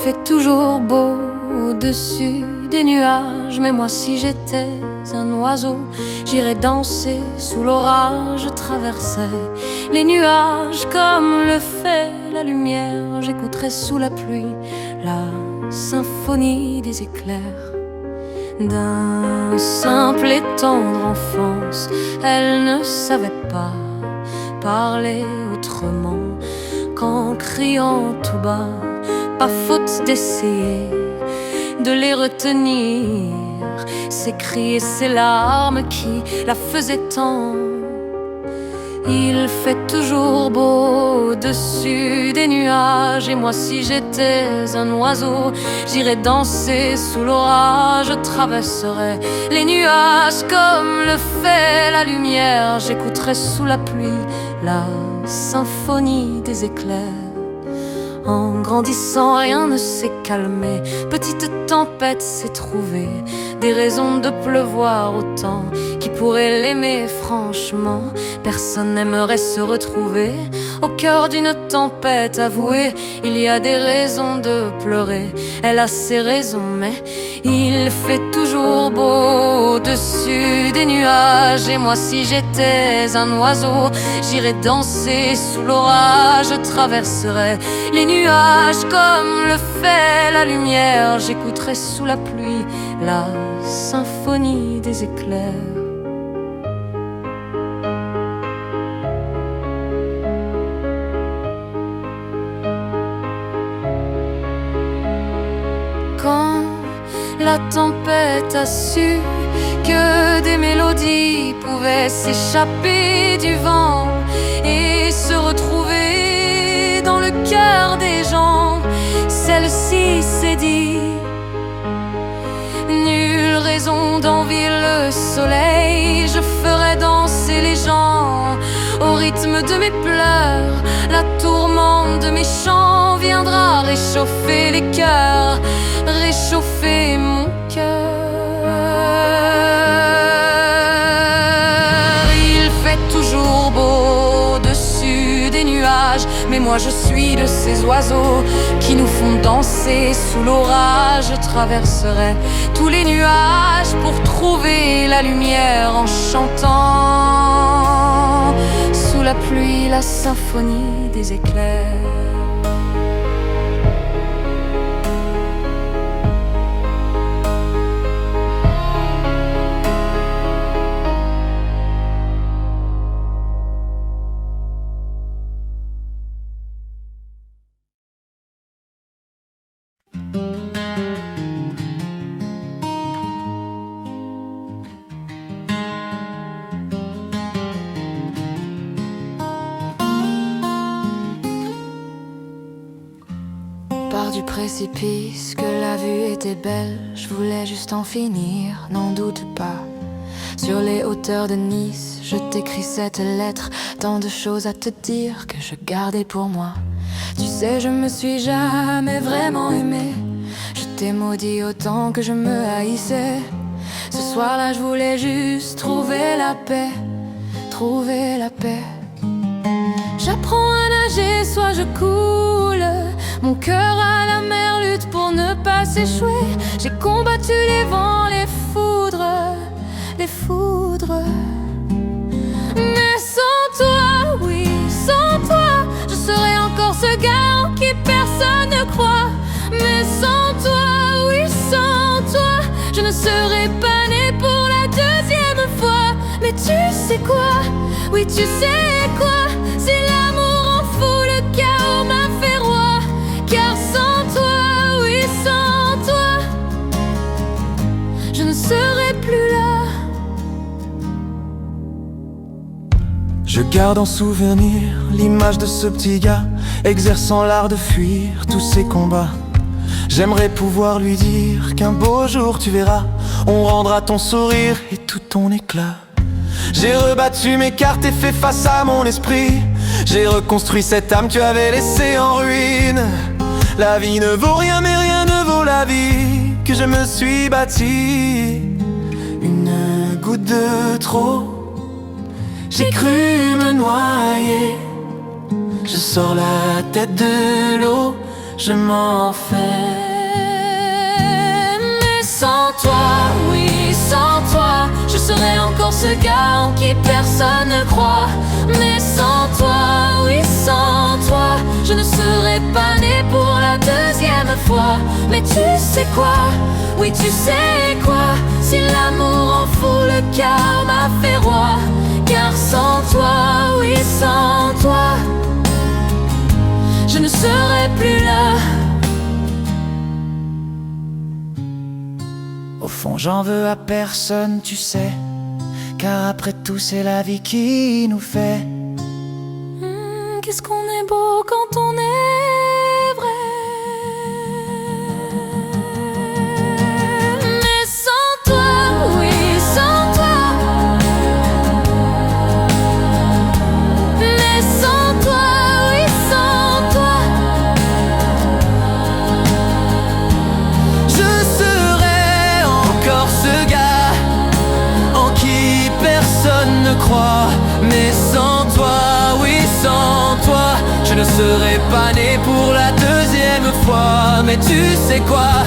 fait toujours beau au-dessus des nuages. Mais moi si j'étais un oiseau, j'irais danser sous l'orage. Je traverserais les nuages comme le fait la lumière. J'écouterais sous la pluie la symphonie des éclairs. D'un simple et tendre enfance, elle ne savait pas parler autrement qu'en criant tout bas. Pas faute d'essayer de les retenir, ces cris et ces larmes qui la faisaient tant. Il fait toujours beau au-dessus des nuages. Et moi si j'étais un oiseau, j'irais danser sous l'orage. Je traverserais les nuages comme le fait la lumière. J'écouterais sous la pluie la symphonie des éclairs. En grandissant, rien ne s'est calmé. Petite tempête s'est trouvée, des raisons de pleuvoir autant. Qui pourrait l'aimer franchement? Personne n'aimerait se retrouver au cœur d'une tempête. Avouée, il y a des raisons de pleurer. Elle a ses raisons, mais il fait toujours beau au-dessus des nuages. Et moi si j'étais un oiseau, j'irais danser sous l'orage. Je traverserais les nuages comme le fait la lumière. J'écouterais sous la pluie la symphonie des éclairs. Quand la tempête a su que des mélodies pouvaient s'échapper du vent et se retrouver dans le cœur des gens, celle-ci s'est dit: nulle raison d'envier le soleil. Je ferai danser les gens au rythme de mes pleurs. La tourmente de mes chants viendra réchauffer les cœurs, réchauffer mon cœur. Il fait toujours beau au-dessus des nuages, mais moi je suis de ces oiseaux qui nous font danser sous l'orage. Je traverserai tous les nuages pour trouver la lumière en chantant sous la pluie la symphonie des éclairs. Du précipice, que la vue était belle, je voulais juste en finir, n'en doute pas. Sur les hauteurs de Nice, je t'écris cette lettre, tant de choses à te dire que je gardais pour moi. Tu sais, je me suis jamais vraiment aimé, je t'ai maudit autant que je me haïssais. Ce soir-là, je voulais juste trouver la paix, trouver la paix. J'apprends à nager, soit je coule, mon cœur à la mer lutte pour ne pas s'échouer. J'ai combattu les vents, les foudres, les foudres. Mais sans toi, oui, sans toi, je serais encore ce gars en qui personne ne croit. Mais sans toi, oui, sans toi, je ne serais pas née pour la deuxième fois. Mais tu sais quoi, oui, tu sais quoi, si l'amour en fou, le chaos m'a fait roi. Car sans toi, oui, sans toi, je ne serai plus là. Je garde en souvenir l'image de ce petit gars exerçant l'art de fuir tous ses combats. J'aimerais pouvoir lui dire qu'un beau jour tu verras, on rendra ton sourire et tout ton éclat. J'ai rebattu mes cartes et fait face à mon esprit. J'ai reconstruit cette âme que tu avais laissée en ruine. La vie ne vaut rien mais rien ne vaut la vie que je me suis bâtie. Une goutte de trop, j'ai cru me noyer. Je sors la tête de l'eau, je m'en fais. toi, oui, sans toi, je serais encore ce gars en qui personne ne croit. Mais sans toi, oui, sans toi, je ne serais pas né pour la deuxième fois. Mais tu sais quoi, oui, tu sais quoi, si l'amour en fout le cœur m'a fait roi. Car sans toi, oui, sans toi, je ne serais plus là. Au fond, j'en veux à personne, tu sais, car après tout, c'est la vie qui nous fait. Qu'est-ce qu'on est beau quand on est vrai. Mais sans toi, oui, sans toi, mais sans toi, oui, sans toi, Je serai encore ce gars en qui personne ne croit. Mais sans toi, oui, sans toi, je ne serais pas né pour la deuxième fois. Mais tu sais quoi,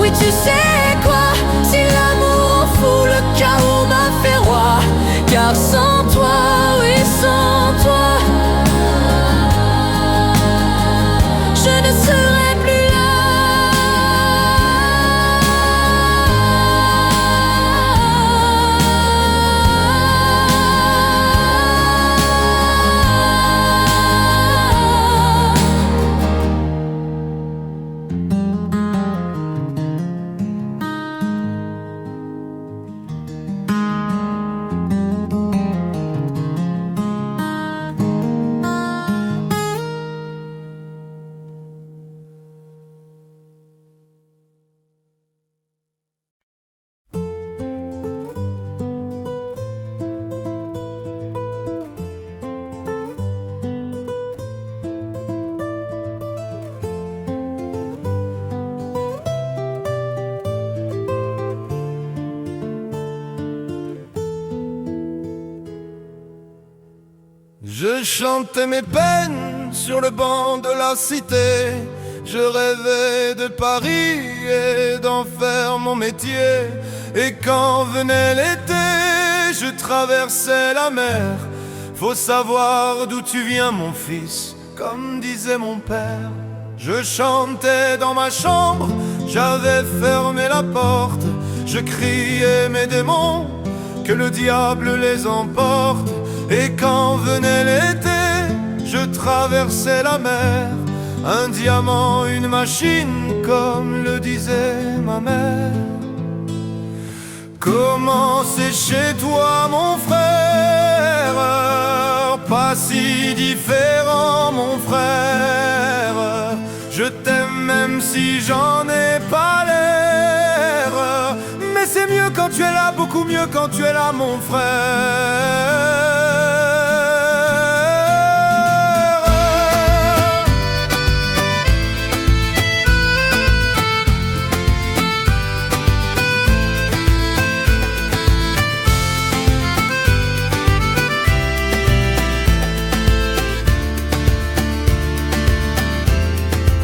oui, tu sais quoi, si l'amour en fout le chaos m'a fait roi. Car sans toi, oui, sans toi, je ne serais plus là. Je chantais mes peines sur le banc de la cité. Je rêvais de Paris et d'en faire mon métier. Et quand venait l'été, je traversais la mer. Faut savoir d'où tu viens, mon fils, comme disait mon père. Je chantais dans ma chambre, j'avais fermé la porte. Je criais mes démons, que le diable les emporte. Et quand venait l'été, je traversais la mer. Un diamant, une machine, comme le disait ma mère. Comment c'est chez toi, mon frère? Pas si différent, mon frère. Je t'aime même si j'en ai pas l'air. Mais c'est mieux quand tu es là, beaucoup mieux quand tu es là, mon frère.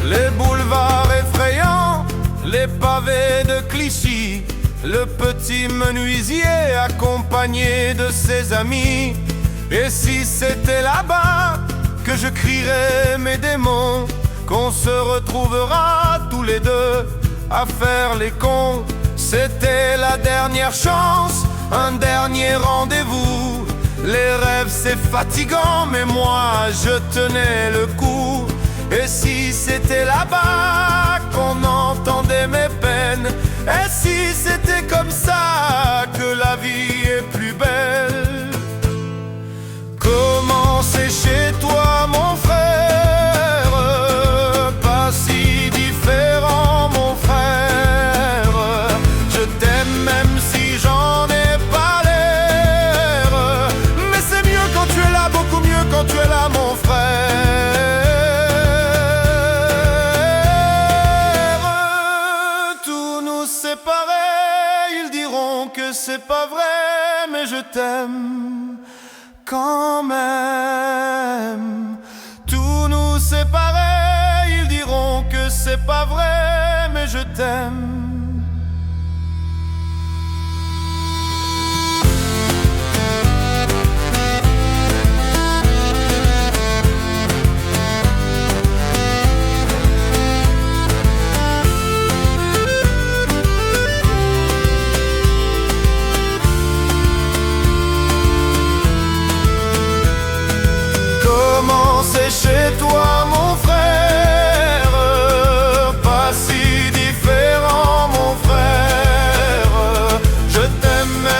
Les boulevards effrayants, les pavés de Clichy, le petit menuisier accompagné de ses amis. Et si c'était là-bas que je crierais mes démons, qu'on se retrouvera tous les deux à faire les cons. C'était la dernière chance, un dernier rendez-vous. Les rêves c'est fatigant, mais moi je tenais le coup. Et si c'était là-bas qu'on entendait mes peines, et si c'était comme ça que la vie est plus belle. Comment c'est chez toi, mon frère? Pas si différent, mon frère. Je t'aime même si j'en ai pas l'air. Mais c'est mieux quand tu es là, beaucoup mieux quand tu es là, mon frère. C'est pas vrai, mais je t'aime quand même. Tout nous séparer, ils diront que c'est pas vrai, mais je t'aime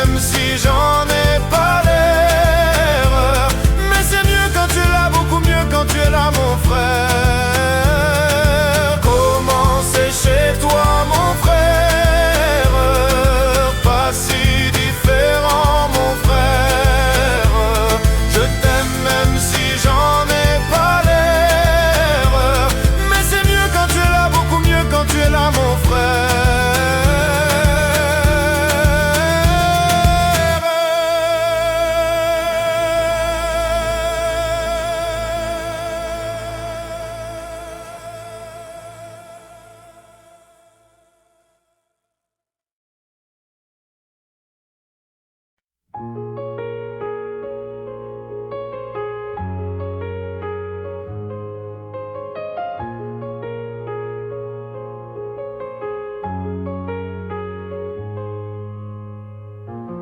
même si j'en ai pas l'air. Mais c'est mieux quand tu es là, beaucoup mieux quand tu es là, mon frère. Comment c'est chez toi, mon frère? Pas si différent, mon frère. Je t'aime même si j'en ai pas l'air. Mais c'est mieux quand tu es là, beaucoup mieux quand tu es là, mon frère.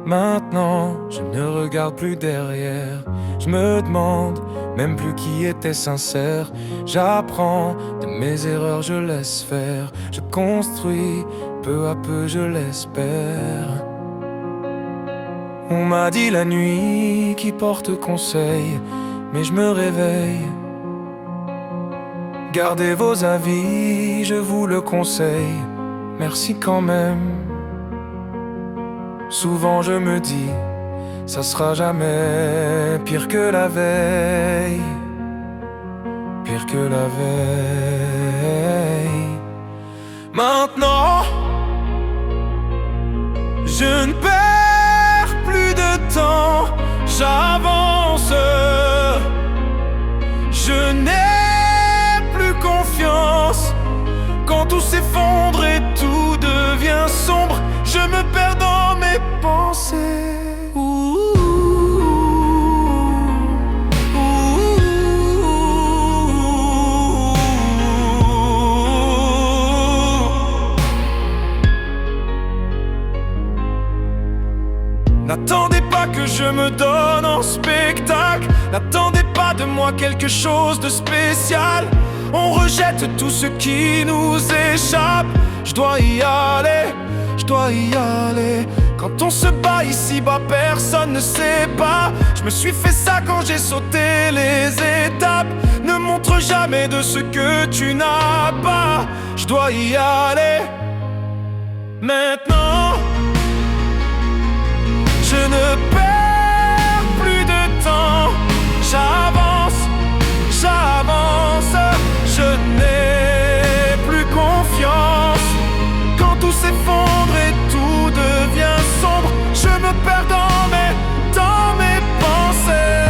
Maintenant, je ne regarde plus derrière. Je me demande même plus qui était sincère. J'apprends de mes erreurs, je laisse faire. Je construis, peu à peu je l'espère. On m'a dit la nuit qui porte conseil, mais je me réveille. Gardez vos avis, je vous le conseille. Merci quand même. Souvent je me dis, ça sera jamais pire que la veille. Pire que la veille. Maintenant, je ne perds plus de temps, j'avance. Je n'ai plus confiance. Quand tout s'effondre et tout devient sombre, je me perds dans mes pensées. N'attendez pas que je me donne en spectacle. N'attendez pas de moi quelque chose de spécial. On rejette tout ce qui nous échappe. Je dois y aller, je dois y aller. Quand on se bat ici-bas, personne ne sait pas. Je me suis fait ça quand j'ai sauté les étapes. Ne montre jamais de ce que tu n'as pas. Je dois y aller. Maintenant, je ne perds plus de temps. J'avance, j'avance. Je n'ai plus confiance. Quand tout s'effondre et tout devient sombre, je me perds dans mes pensées.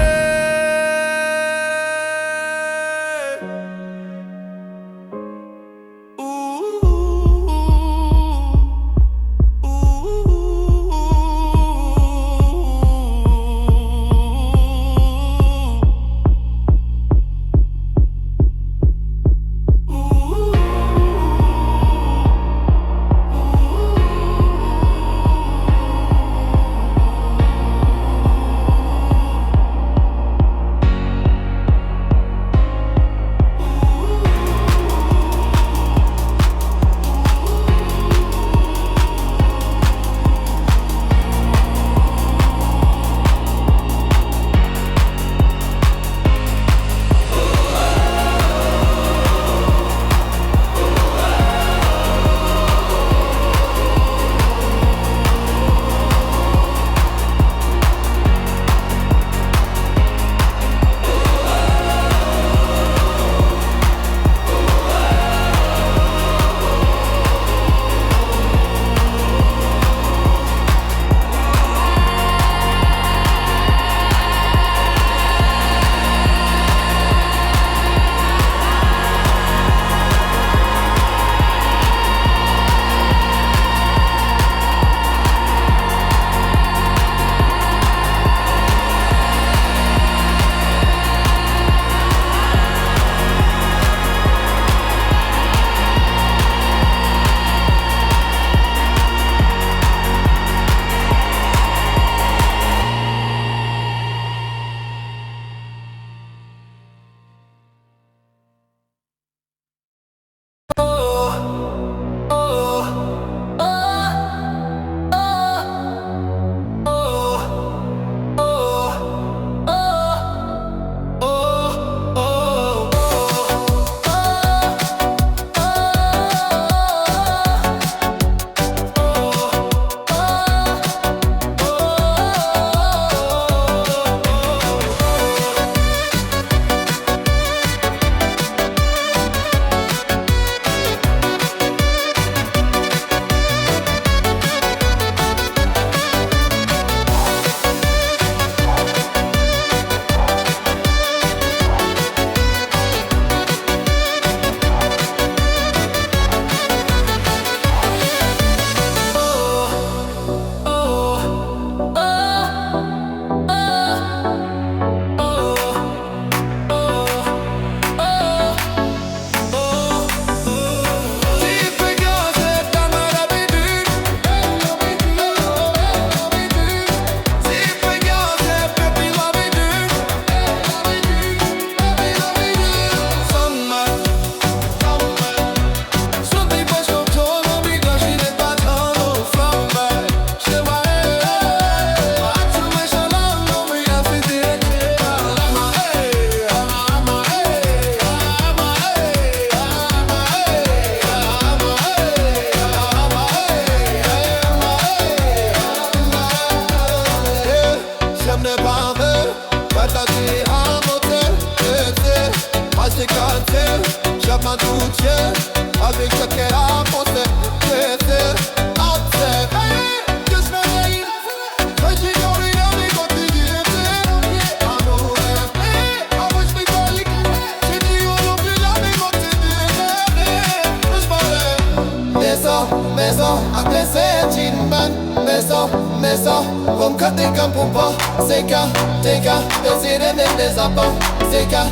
ça, comme quand t'es comme pour pas. C'est qu'à, décide de mettre des appâts. C'est qu'à,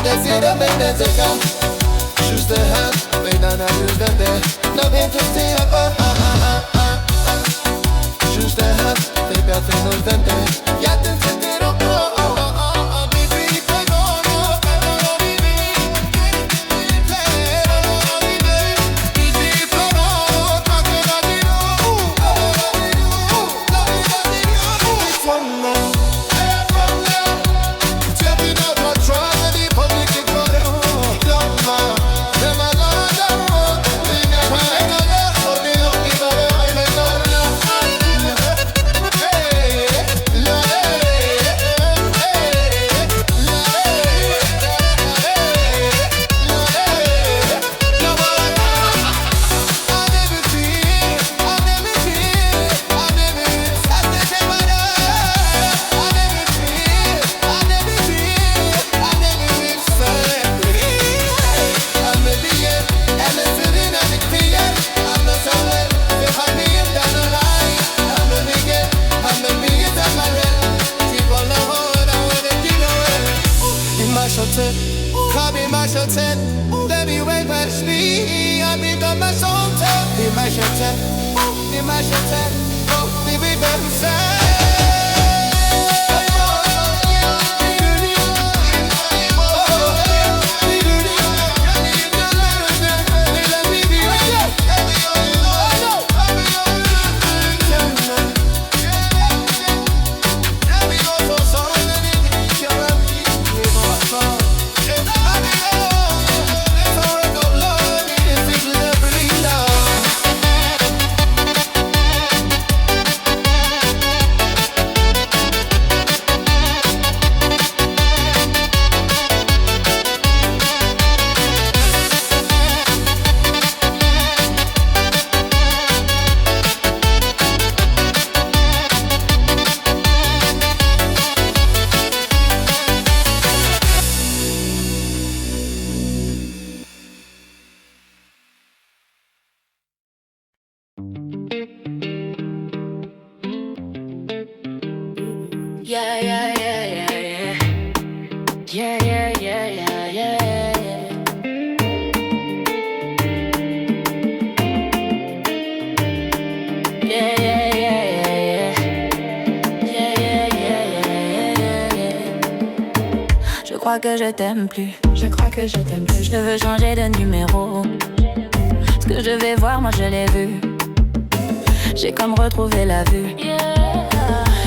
décide de mettre des écarts. Juste de hand, mais dans la juste de terre. Non, bien tout c'est à part. Juste de hand, t'es bien fait nos dents. Y'a tout c'était dans toi. Que je t'aime plus. Je crois que je t'aime plus. Je veux changer de numéro. Ce que je vais voir, moi je l'ai vu. J'ai comme retrouvé la vue.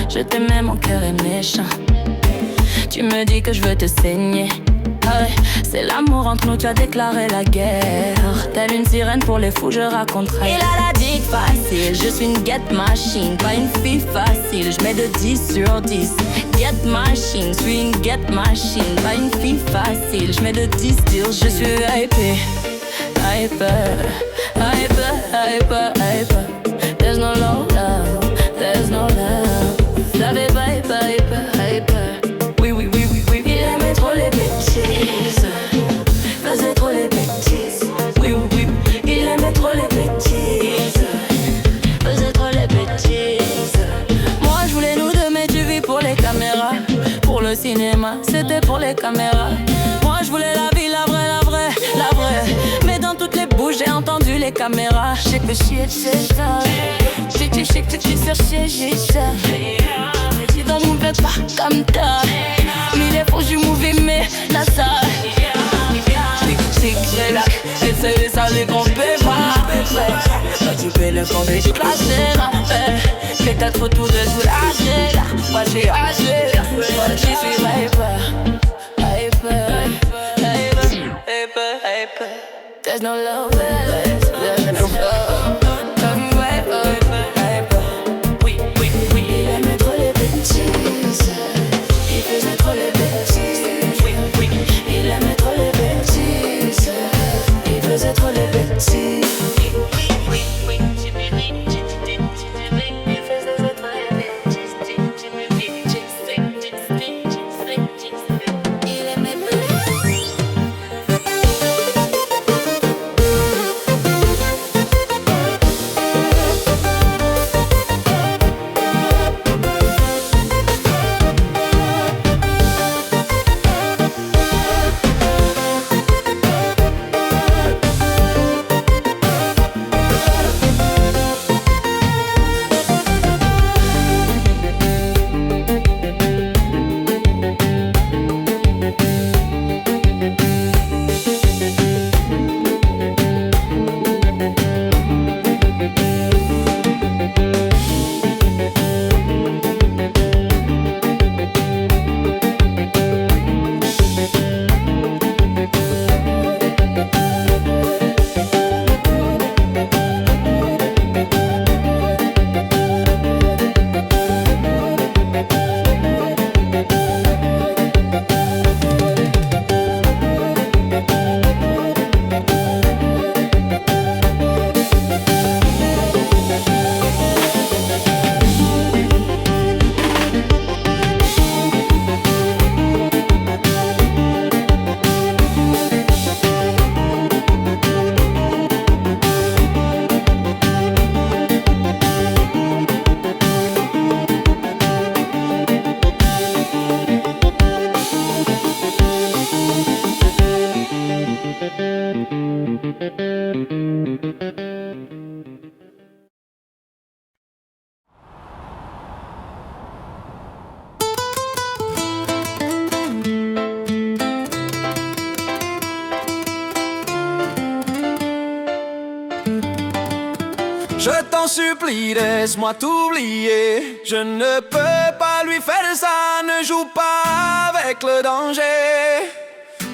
Je t'aimais, mon cœur est méchant. Tu me dis que je veux te saigner. Ah ouais, c'est l'amour entre nous, tu as déclaré la guerre. Telle une sirène pour les fous, je raconterai. Il a la digue facile, je suis une get machine. Pas une fille facile, je mets de 10 sur 10. Get machine, je suis une get machine. Pas une fille facile, je mets de 10 sur 10. Je suis hyper, hyper, hyper, hyper, hyper. There's no love, there's no love. Ça fait pas hyper, hyper, hyper. Oui, oui, oui, oui, oui. Il aimait trop les bêtises, faisait trop les bêtises. Oui, oui, oui. Il aimait trop les bêtises, faisait trop les bêtises. Moi je voulais nous deux, mais tu vis pour les caméras. Pour le cinéma, c'était pour les caméras. Moi je voulais la vie, la vraie, la vraie, la vraie. Mais dans toutes les bouches, j'ai entendu les caméras. Je sais que shit, c'est ça. Je sais que tu cherchais, j'ai ça. Tu vas me faire pas comme ça. Mais les faux, je m'ouvais, mais la salle. C'est là, c'est ça, les grands bébés. Quand tu fais le fond, je classé là. Fais ta trop tout de soulager là. Moi j'ai âgé là. Moi j'y suis hyper, hyper, hyper, hyper, hyper. There's no love, there's no love. Oui, oui, oui. Il aimait trop les bêtises. Il faisait trop les bêtises. Oui, oui. Il aimait trop les bêtises. Il faisait trop les bêtises. t'en supplie, laisse-moi t'oublier. Je ne peux pas lui faire ça, ne joue pas avec le danger.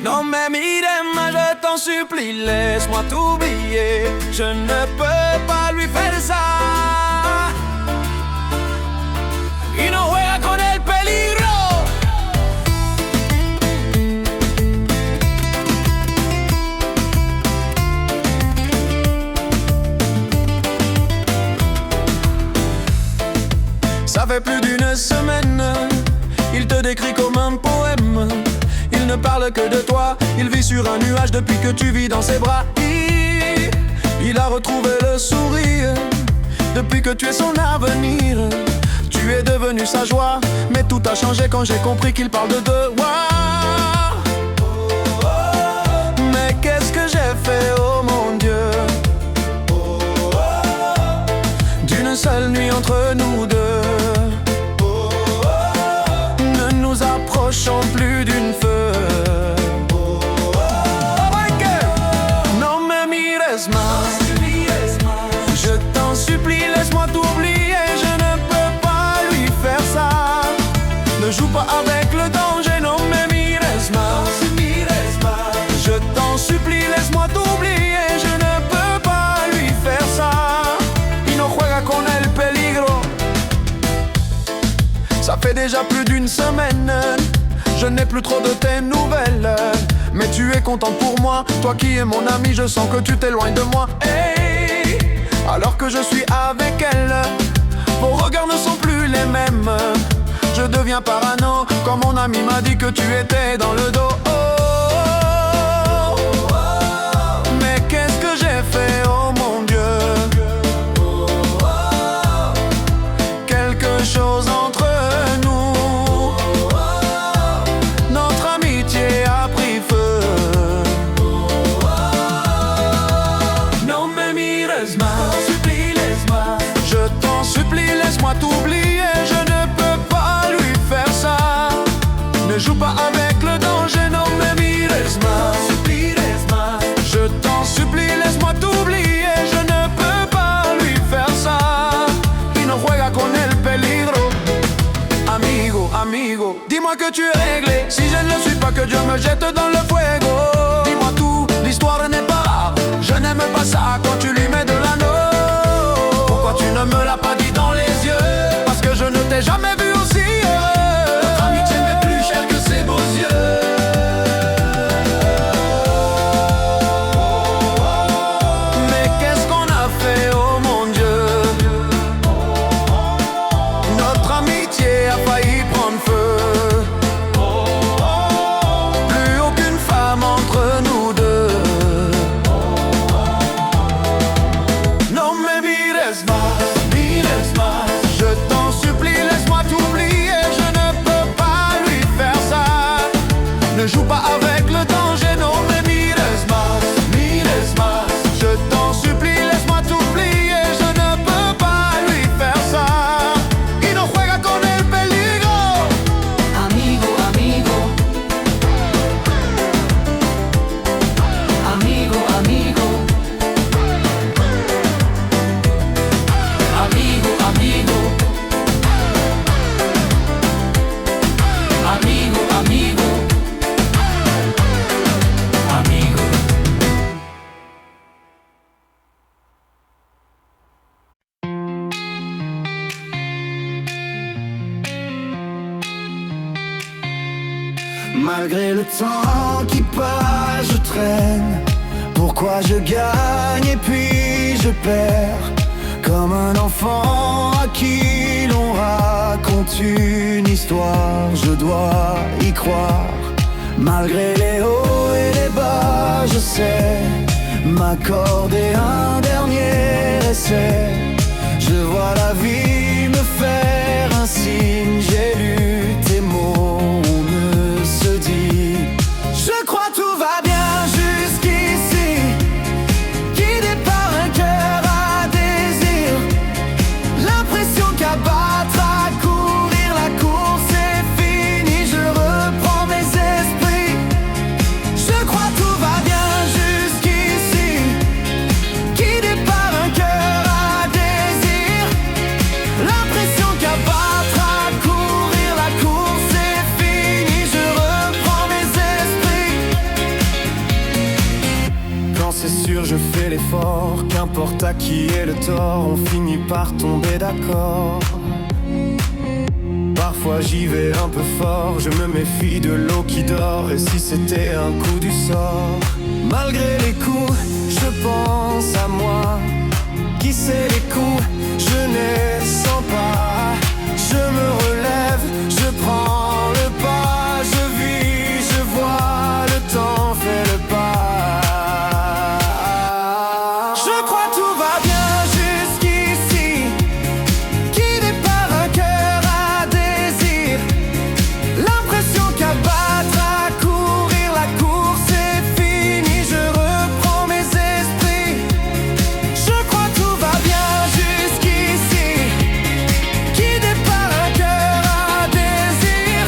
Non mais Mirema, je t'en supplie, laisse-moi t'oublier. Je ne peux pas lui faire ça. Y no juega con el peligro. Ça fait plus d'une semaine, il te décrit comme un poème. Il ne parle que de toi, il vit sur un nuage depuis que tu vis dans ses bras. Il a retrouvé le sourire depuis que tu es son avenir. Tu es devenu sa joie, mais tout a changé quand j'ai compris qu'il parle de deux. Mais qu'est-ce que j'ai fait, oh mon Dieu? D'une seule nuit entre nous deux. Ne nous approchons plus d'une feu. Non me mires más. Je t'en supplie, laisse-moi t'oublier. Je ne peux pas lui faire ça. Ne joue pas avec le danger. Non me mires más. Je t'en supplie, laisse-moi t'oublier. Je ne peux pas lui faire ça. Y no juega con el peligro. Ça fait déjà plus d'une semaine, je n'ai plus trop de tes nouvelles. Mais tu es contente pour moi, toi qui es mon ami, je sens que tu t'éloignes de moi. Hey, alors que je suis avec elle, vos regards ne sont plus les mêmes. Je deviens parano, quand mon ami m'a dit que tu étais dans le dos. Mais qu'est-ce que j'ai fait, oh mon Dieu? Quelque chose entre nous, notre amitié a pris feu. Non me mires más, je t'en supplie, laisse-moi t'oublier. Je ne peux pas lui faire ça. Ne joue pas avec le danger. Non me mires más, je t'en supplie, laisse-moi t'oublier. Je ne peux pas lui faire ça. Y no juega con el peligro. Amigo, amigo, dis-moi que tu es réglé. Si je ne le suis pas, que Dieu me jette dans le fuego. Dis-moi tout, l'histoire n'est pas rare. Je n'aime pas ça quand tu lui mets de l'anneau. Pourquoi tu ne me l'as pas dit dans les yeux? Parce que je ne t'ai jamais vu aussi heureux. Notre amitié m'est plus chère que ses beaux yeux. Mais qu'est-ce qu'on a fait, oh mon Dieu? Notre amitié a failli prendre feu. Plus aucune femme entre nous deux. Non me mires más, je t'en supplie, laisse-moi t'oublier. Je ne peux pas lui faire ça. Ne joue pas avec le danger. Non me mires más, je t'en supplie, laisse-moi t'oublier. Je ne peux pas lui faire ça. Y no juega con el peligro. Amigo, amigo. Amigo, amigo. Amigo, amigo. Amigo, amigo. Amigo. Malgré le temps qui passe, je traîne. Pourquoi je gagne et puis je perds? Comme un enfant à qui l'on raconte une histoire, je dois y croire. Malgré les hauts et les bas, je sais m'accorder un dernier essai. Je vois la vie me faire un signe, j'ai lu tes mots, on ne se dit. Je crois tout va bien jusqu'ici, guidé par un cœur à désir. L'impression qu'à battre, à courir, la course est finie. Je reprends mes esprits. Je crois tout va bien jusqu'ici, guidé par un cœur à désir. importe à qui est le tort, on finit par tomber d'accord. Parfois j'y vais un peu fort, je me méfie de l'eau qui dort. Et si c'était un coup du sort? Malgré les coups, je pense à moi. Qui sait les coups, je ne sens pas. Je me relève, je prends le pas. Je vis, je vois, le temps fait le pas. Je crois tout va bien jusqu'ici. Guidé par un cœur à désir, l'impression qu'à battre, à courir, la course est finie. Je reprends mes esprits. Je crois tout va bien jusqu'ici. Guidé par un cœur à désir,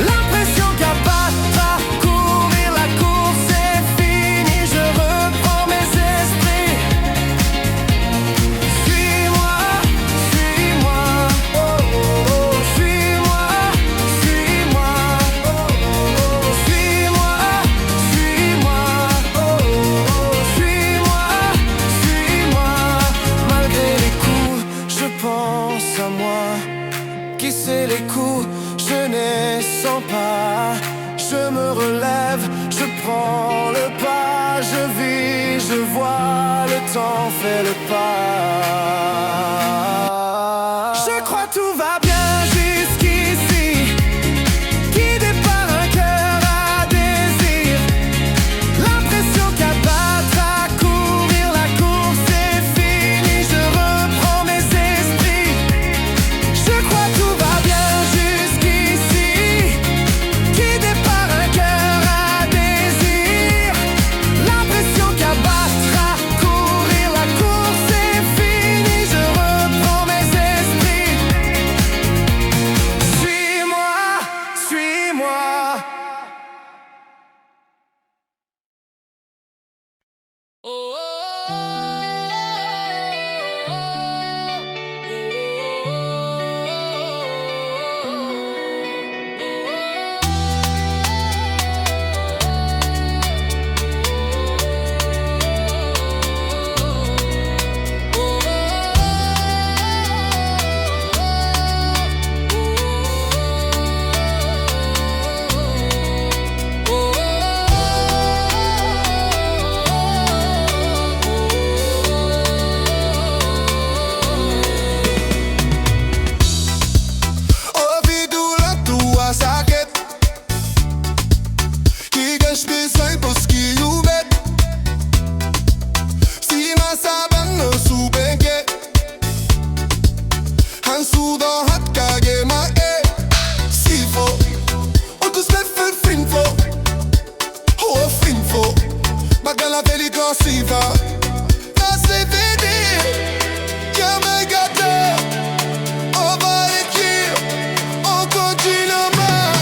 l'impression qu'à battre, à courir, la course est finie. Je reprends mes esprits. Suis-moi, suis-moi, oh, oh, oh. Suis-moi, suis-moi, oh, oh, oh. Suis-moi, suis-moi, oh, oh, oh. Suis-moi, suis-moi. Malgré les coups, je pense à moi. Qui sait les coups, je ne sens pas. Je me relève, je prends le pas. Je vis, je vois, le temps fait le pas. Je crois tout va bien jusqu'ici. Guidé par un cœur à désir, l'impression qu'à battre, à courir, la course est finie. Je reprends mes esprits. Je crois tout va bien jusqu'ici. Guidé par un cœur à désir, l'impression qu'à battre, à courir, la course est finie. Je reprends mes esprits. Suis-moi, suis-moi. Ouvido la tua sakit. Kigas bisay poski ubet. Si masaban no subenge. Han sudo hat kage ma e. Sifo. Ontus met veel vriendvo. Oh vriendvo. Magala veli gossiva. Na CVD. Ja my gata. Over the kill. On continue mal.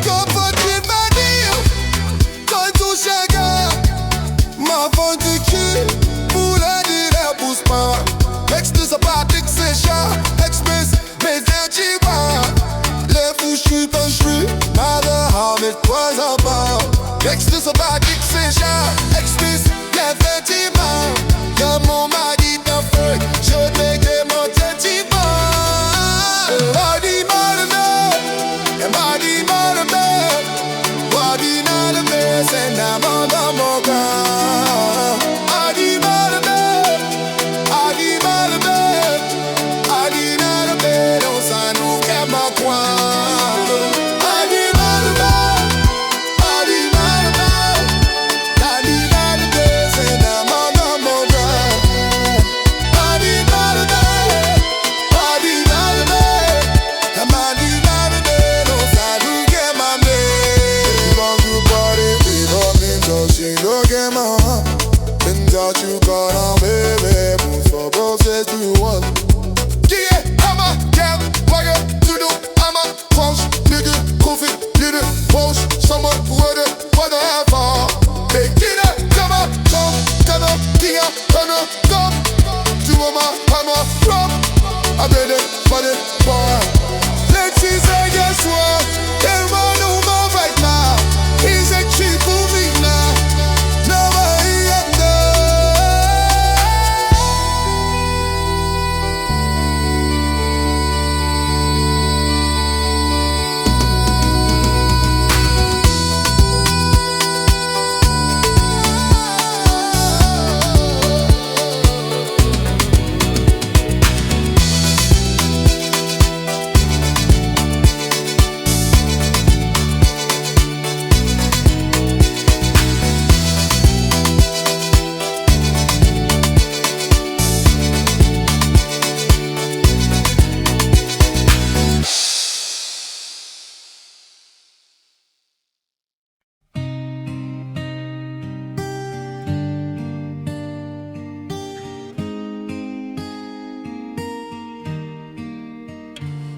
Comme faut-il pas dire. Quand tout chacun. Ma fond de cul. Pour la dire, pousse pas. Ex de sa pratique, c'est chat. Express, mais un chihuahua. Les fous, j'suis pas j'suis. Mother, avec toi, ça part. Ex de sa pratique, c'est chat. Express, les vêtements. Y'a mon mari d'un feu. Je n'ai que mon sentiment. Body mal me, body mal me, body mal me, c'est n'importe dans mon corps. Body mal me, body mal me, body mal me, dans ça nous fait ma croix. Body mal me, body mal me, body mal me, c'est n'importe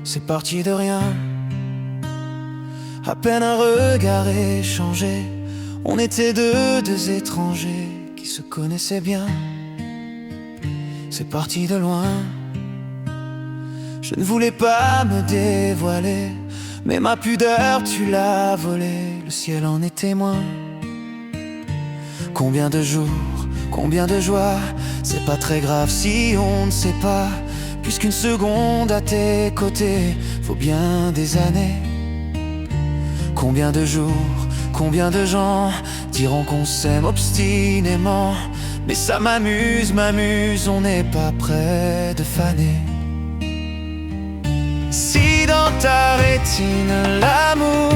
c'est parti de rien. À peine un regard échangé, on était deux étrangers qui se connaissaient bien. C'est parti de loin. Je ne voulais pas me dévoiler, mais ma pudeur tu l'as volée, le ciel en est témoin. Combien de jours, combien de joies, c'est pas très grave si on ne sait pas, puisqu'une seconde à tes côtés vaut bien des années. Combien de jours, combien de gens diront qu'on s'aime obstinément, mais ça m'amuse, on n'est pas près de faner. Si dans ta rétine l'amour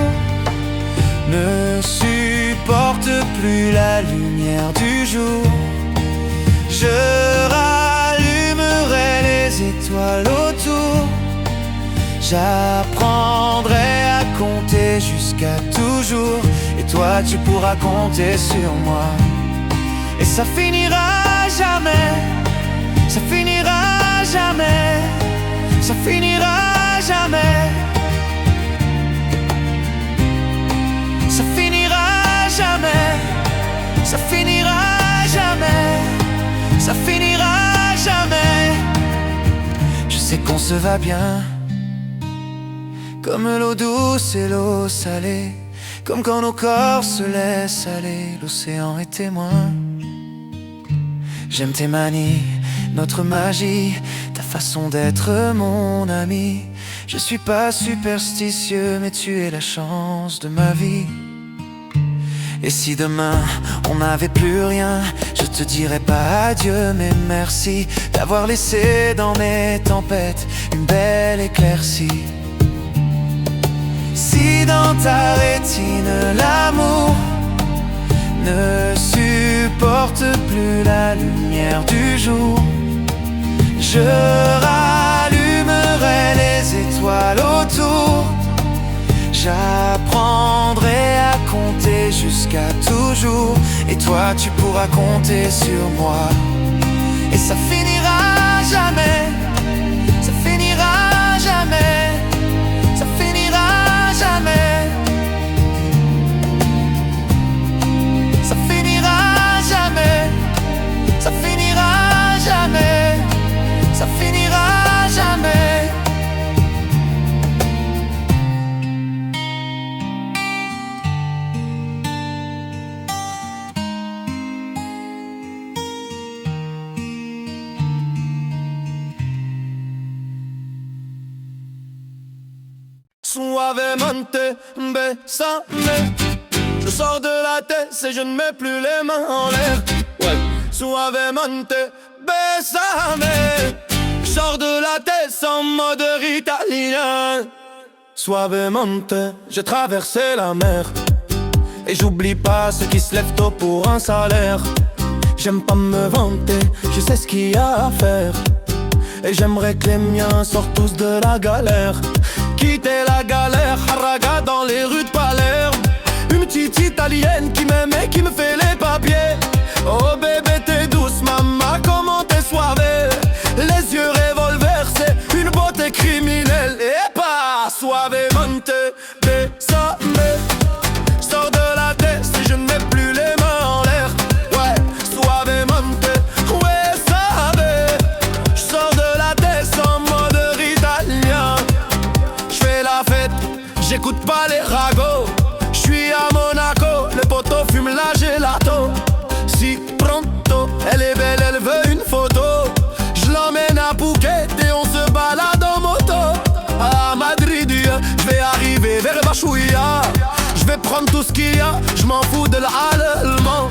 ne supporte plus la lumière du jour, je rallumerai les étoiles autour. J'apprendrai à compter jusqu'à toujours, et toi tu pourras compter sur moi. Et ça finira jamais, ça finira jamais, ça finira jamais. Ça finira jamais, ça finira jamais, ça finira jamais. Je sais qu'on se va bien, comme l'eau douce et l'eau salée, comme quand nos corps se laissent aller, l'océan est témoin. J'aime tes manies, notre magie, ta façon d'être mon ami. Je suis pas superstitieux, mais tu es la chance de ma vie. Et si demain on n'avait plus rien, je te dirais pas adieu mais merci d'avoir laissé dans mes tempêtes une belle éclaircie. Si dans ta rétine l'amour ne supporte plus la lumière du jour, je rallumerai les étoiles autour. J'apprendrai à compter jusqu'à toujours, et toi tu pourras compter sur moi. Et ça finira jamais, ça finira jamais, ça finira jamais. Ça finira jamais, ça finira jamais, ça finira jamais. Suavemente, besame. Je sors de la tête et je ne mets plus les mains en l'air. Ouais. Suavemente, besame. Je sors de la tête en mode italien. Suavemente, j'ai traversé la mer, et j'oublie pas ceux qui se lèvent tôt pour un salaire. J'aime pas me vanter, je sais ce qu'il y a à faire, et j'aimerais que les miens sortent tous de la galère. Quitter la galère, haraga dans les rues de Palerme. Une petite italienne qui m'aime et qui me fait les papiers. Oh bébé t'es douce maman, comment t'es soivée. Les yeux revolver, c'est une beauté criminelle. Et pas suavemente, besame. Sors de la tête si je ne mets plus les mains en l'air. Ouais, suavemente, ouais ça va. J'sors de la tête en mode italien. J'fais la fête, j'écoute pas les ragots. J'suis à Monaco, le poteau fume la gelato. Si pronto, elle est belle, elle veut une photo. J'l'emmène à Phuket et on se balade en moto. À Madrid, j'vais arriver vers Bachouia. J'vais prendre tout ce qu'il y a, j'm'en fous de l'allemand.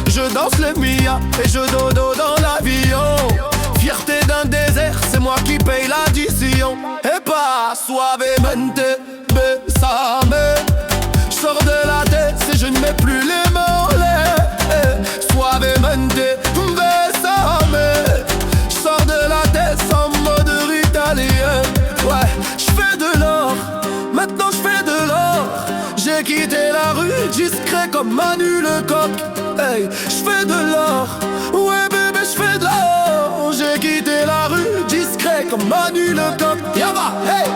Je danse le Mia et je dodo dans l'avion. Fierté d'un désert, c'est moi qui paye l'addition. Et pas suavemente, besame. J'sors de la tête si je ne mets plus les mains en l'air. Suavemente, besame. J'sors de la tête en mode italien. Ouais, j'fais de l'or, maintenant j'fais de l'or. J'ai quitté la rue discret comme Manu le coq. Hey, j'fais de l'or, ouais bébé j'fais de l'or. J'ai quitté la rue discret comme Manu le coq. Y'a va, hey.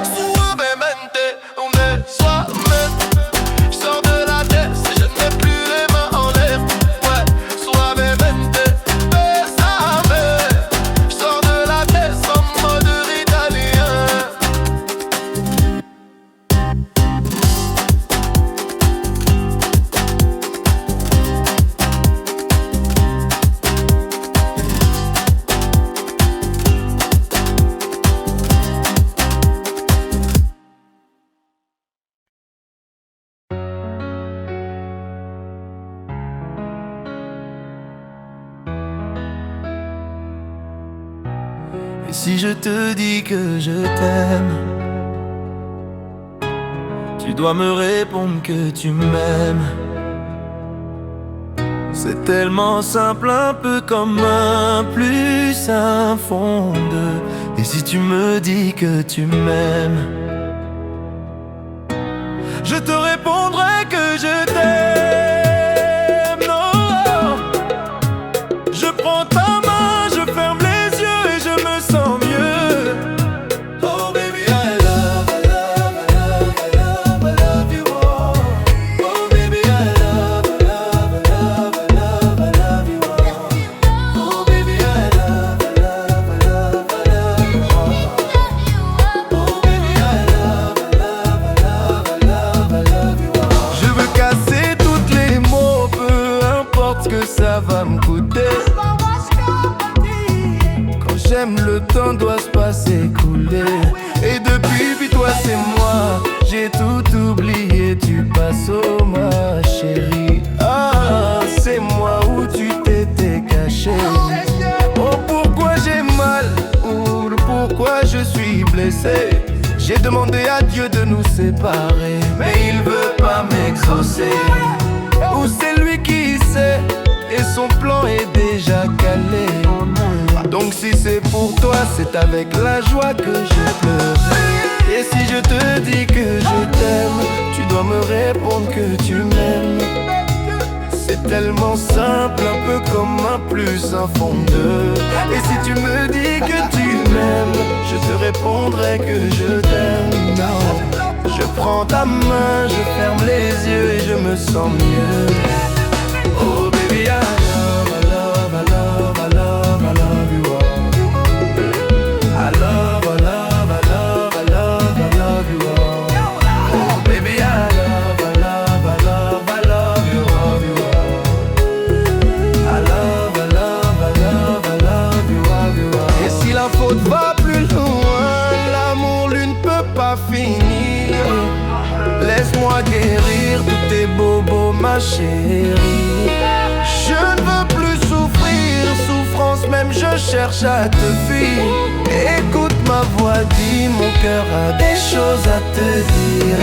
Et si je te dis que je t'aime, tu dois me répondre que tu m'aimes. C'est tellement simple, un peu comme un plus un fond de. Et si tu me dis que tu m'aimes, je te répondrai que je t'aime. Non, je prends ta main, je ferme les yeux et je me sens mieux. Oh baby, I love, I love, I love, I love, I love you all. Oh baby, I love, I love, I love, I love, I love you all. Oh baby, I love, I love, I love, I love you all. Oh baby, I love, I love, I love, I love, I love you all. Je veux casser toutes les mots, peu importe ce que ça va me coûter. J'aime, le temps doit se passer, couler. Et depuis, puis toi c'est moi, j'ai tout oublié, tu passes au ma chérie. Ah, c'est moi où tu t'étais caché. Oh, pourquoi j'ai mal, ou pourquoi je suis blessé. J'ai demandé à Dieu de nous séparer, mais il veut pas m'exaucer. Ou c'est lui qui sait, et son plan est déjà calé. Donc si c'est pour toi, c'est avec la joie que je pleure. Et si je te dis que je t'aime, tu dois me répondre que tu m'aimes. C'est tellement simple, un peu comme un plus un fond de. Et si tu me dis que tu m'aimes, je te répondrai que je t'aime. Non, je prends ta main, je ferme les yeux et je me sens mieux. Oh baby, I love, I love, I love, I love, I love you all. I love, I love, I love, I love, I love you all. Oh baby, I love, I love, I love, I love you all. I love, I love, I love, I love you all. Et si la faute va plus loin, l'amour lui ne peut pas finir. Laisse-moi guérir tous tes bobos, ma chérie. Je ne veux plus souffrir, souffrance même je cherche à te fuir. Écoute ma voix, dis mon cœur a des choses à te dire.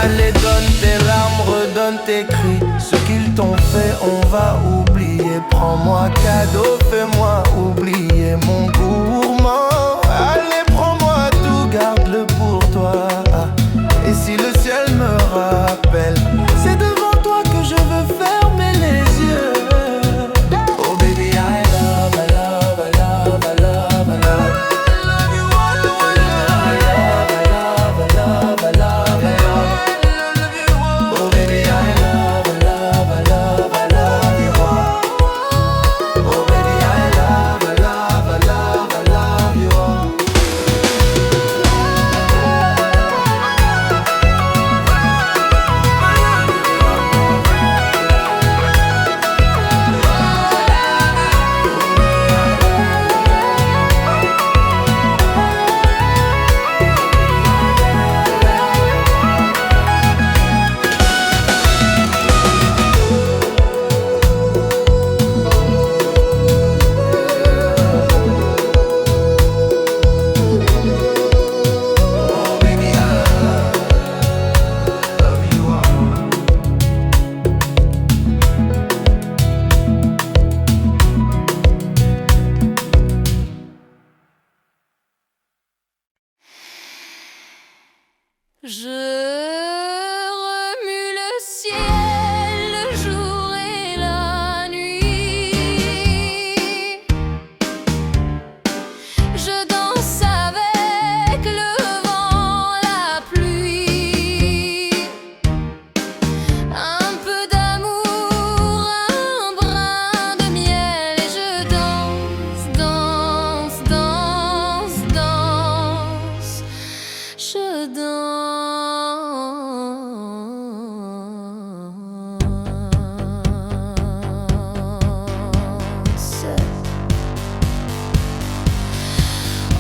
Allez, donne tes larmes, redonne tes cris. Ce qu'ils t'ont fait, on va oublier. Prends-moi cadeau, fais-moi oublier mon gourmand. Allez, prends-moi tout, garde-le pour toi. Et si le ciel me rappelle, c'est devant toi que je veux fermer les yeux. Oh baby, I love, I love, I love, I love, I love. I love, I love, I love, I love, I love. Oh baby, I love, I love, I love, I love you all. Oh baby, I love, I love, I love, I love you all. Je remue le ciel, le jour et la nuit. Je danse avec le vent, la pluie. Un peu d'amour, un brin de miel. Et je danse, danse, danse, danse. Je danse.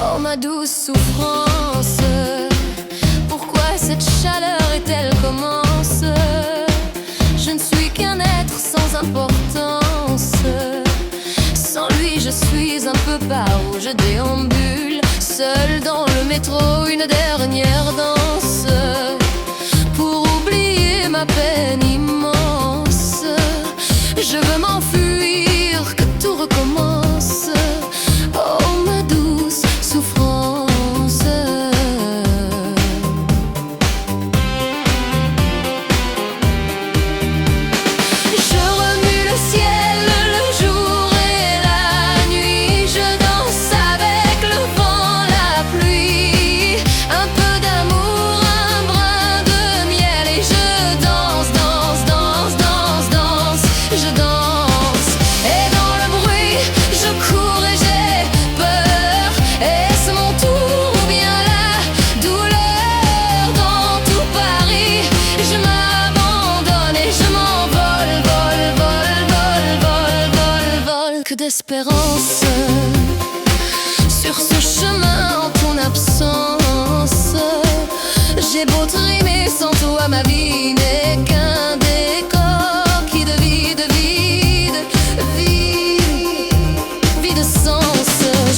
Oh ma douce souffrance, pourquoi cette chaleur est-elle commence? Je ne suis qu'un être sans importance. Sans lui Je suis un peu paro, je déambule seul dans le métro, une dernière danse pour oublier ma peine immense. Je veux m'enfuir, que tout recommence. Oh ma douce souffrance. Je remue le ciel, le jour et la nuit. Je danse avec le vent, la pluie. Un peu d'amour, un brin de miel. Et je danse, danse, danse, danse, danse. Je danse. Et dans le bruit, je cours et j'ai peur. Est-ce mon tour ou bien la douleur? Dans tout Paris, je m'abandonne et je m'envole, vol, vol, vol, vol, vol, vol. Que d'espérance sur ce chemin en ton absence. J'ai beau trimer sans toi, ma vie n'est qu'un décor qui de vide, vide, vide, vide sens.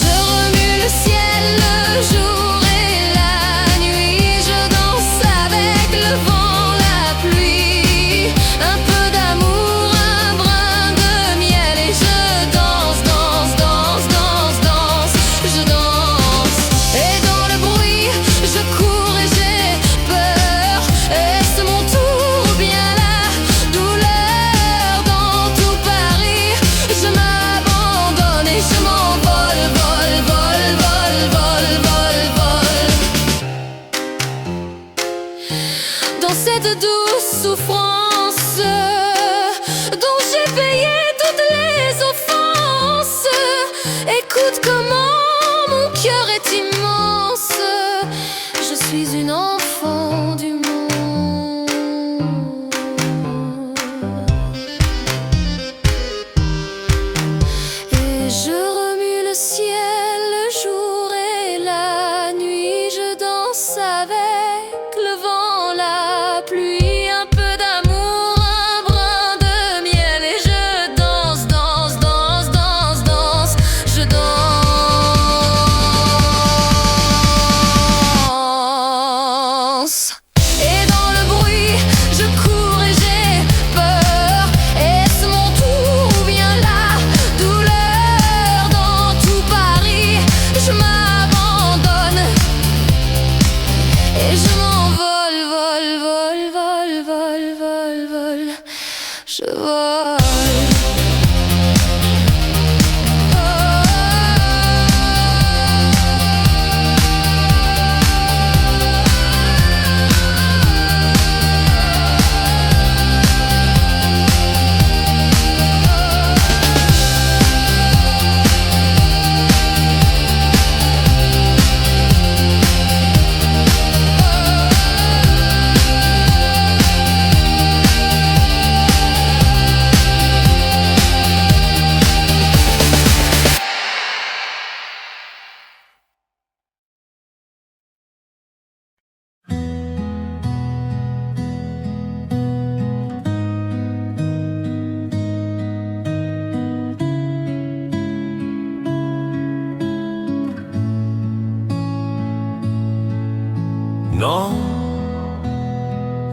Je remue le ciel, le jour et la nuit. Je danse avec le vent, la pluie. Un peu d'amour, un brin de miel. Et je danse, danse, danse, danse, danse. Je danse. Et dans le bruit, je cours et j'ai peur. Est-ce mon tour ou bien la douleur? Dans tout Paris, je m'abandonne et je m'envole, vol, vol, vol, vol, vol, vol. Dans cette douce souffrance dont j'ai payé toutes les offenses. Écoute comment mon cœur est immense. Je suis une enfant du monde. Et je remue le ciel, le jour et la nuit. Je danse avec le vent, la pluie. Un peu d'amour, un brin de miel. Et je danse, danse, danse, danse, danse. Je danse. Et dans le bruit, je cours et j'ai peur. Est-ce mon tour ou bien la douleur? Dans tout Paris, je m'abandonne et je m'envole, vol, vol, vol, vol, vol, vol. Je vole. Non,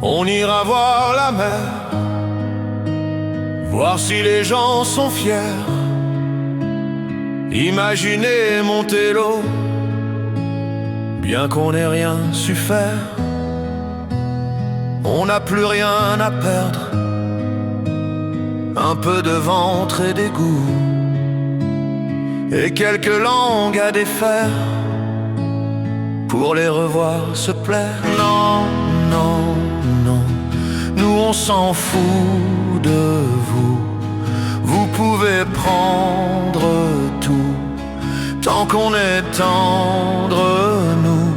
on ira voir la mer, voir si les gens sont fiers. Imaginez monter l'eau, bien qu'on n'ait rien su faire. On n'a plus rien à perdre, un peu de ventre et d'égout, et quelques langues à défaire pour les revoir se plaire. Non, non, non, nous on s'en fout de vous. Vous pouvez prendre tout, tant qu'on est tendre, nous.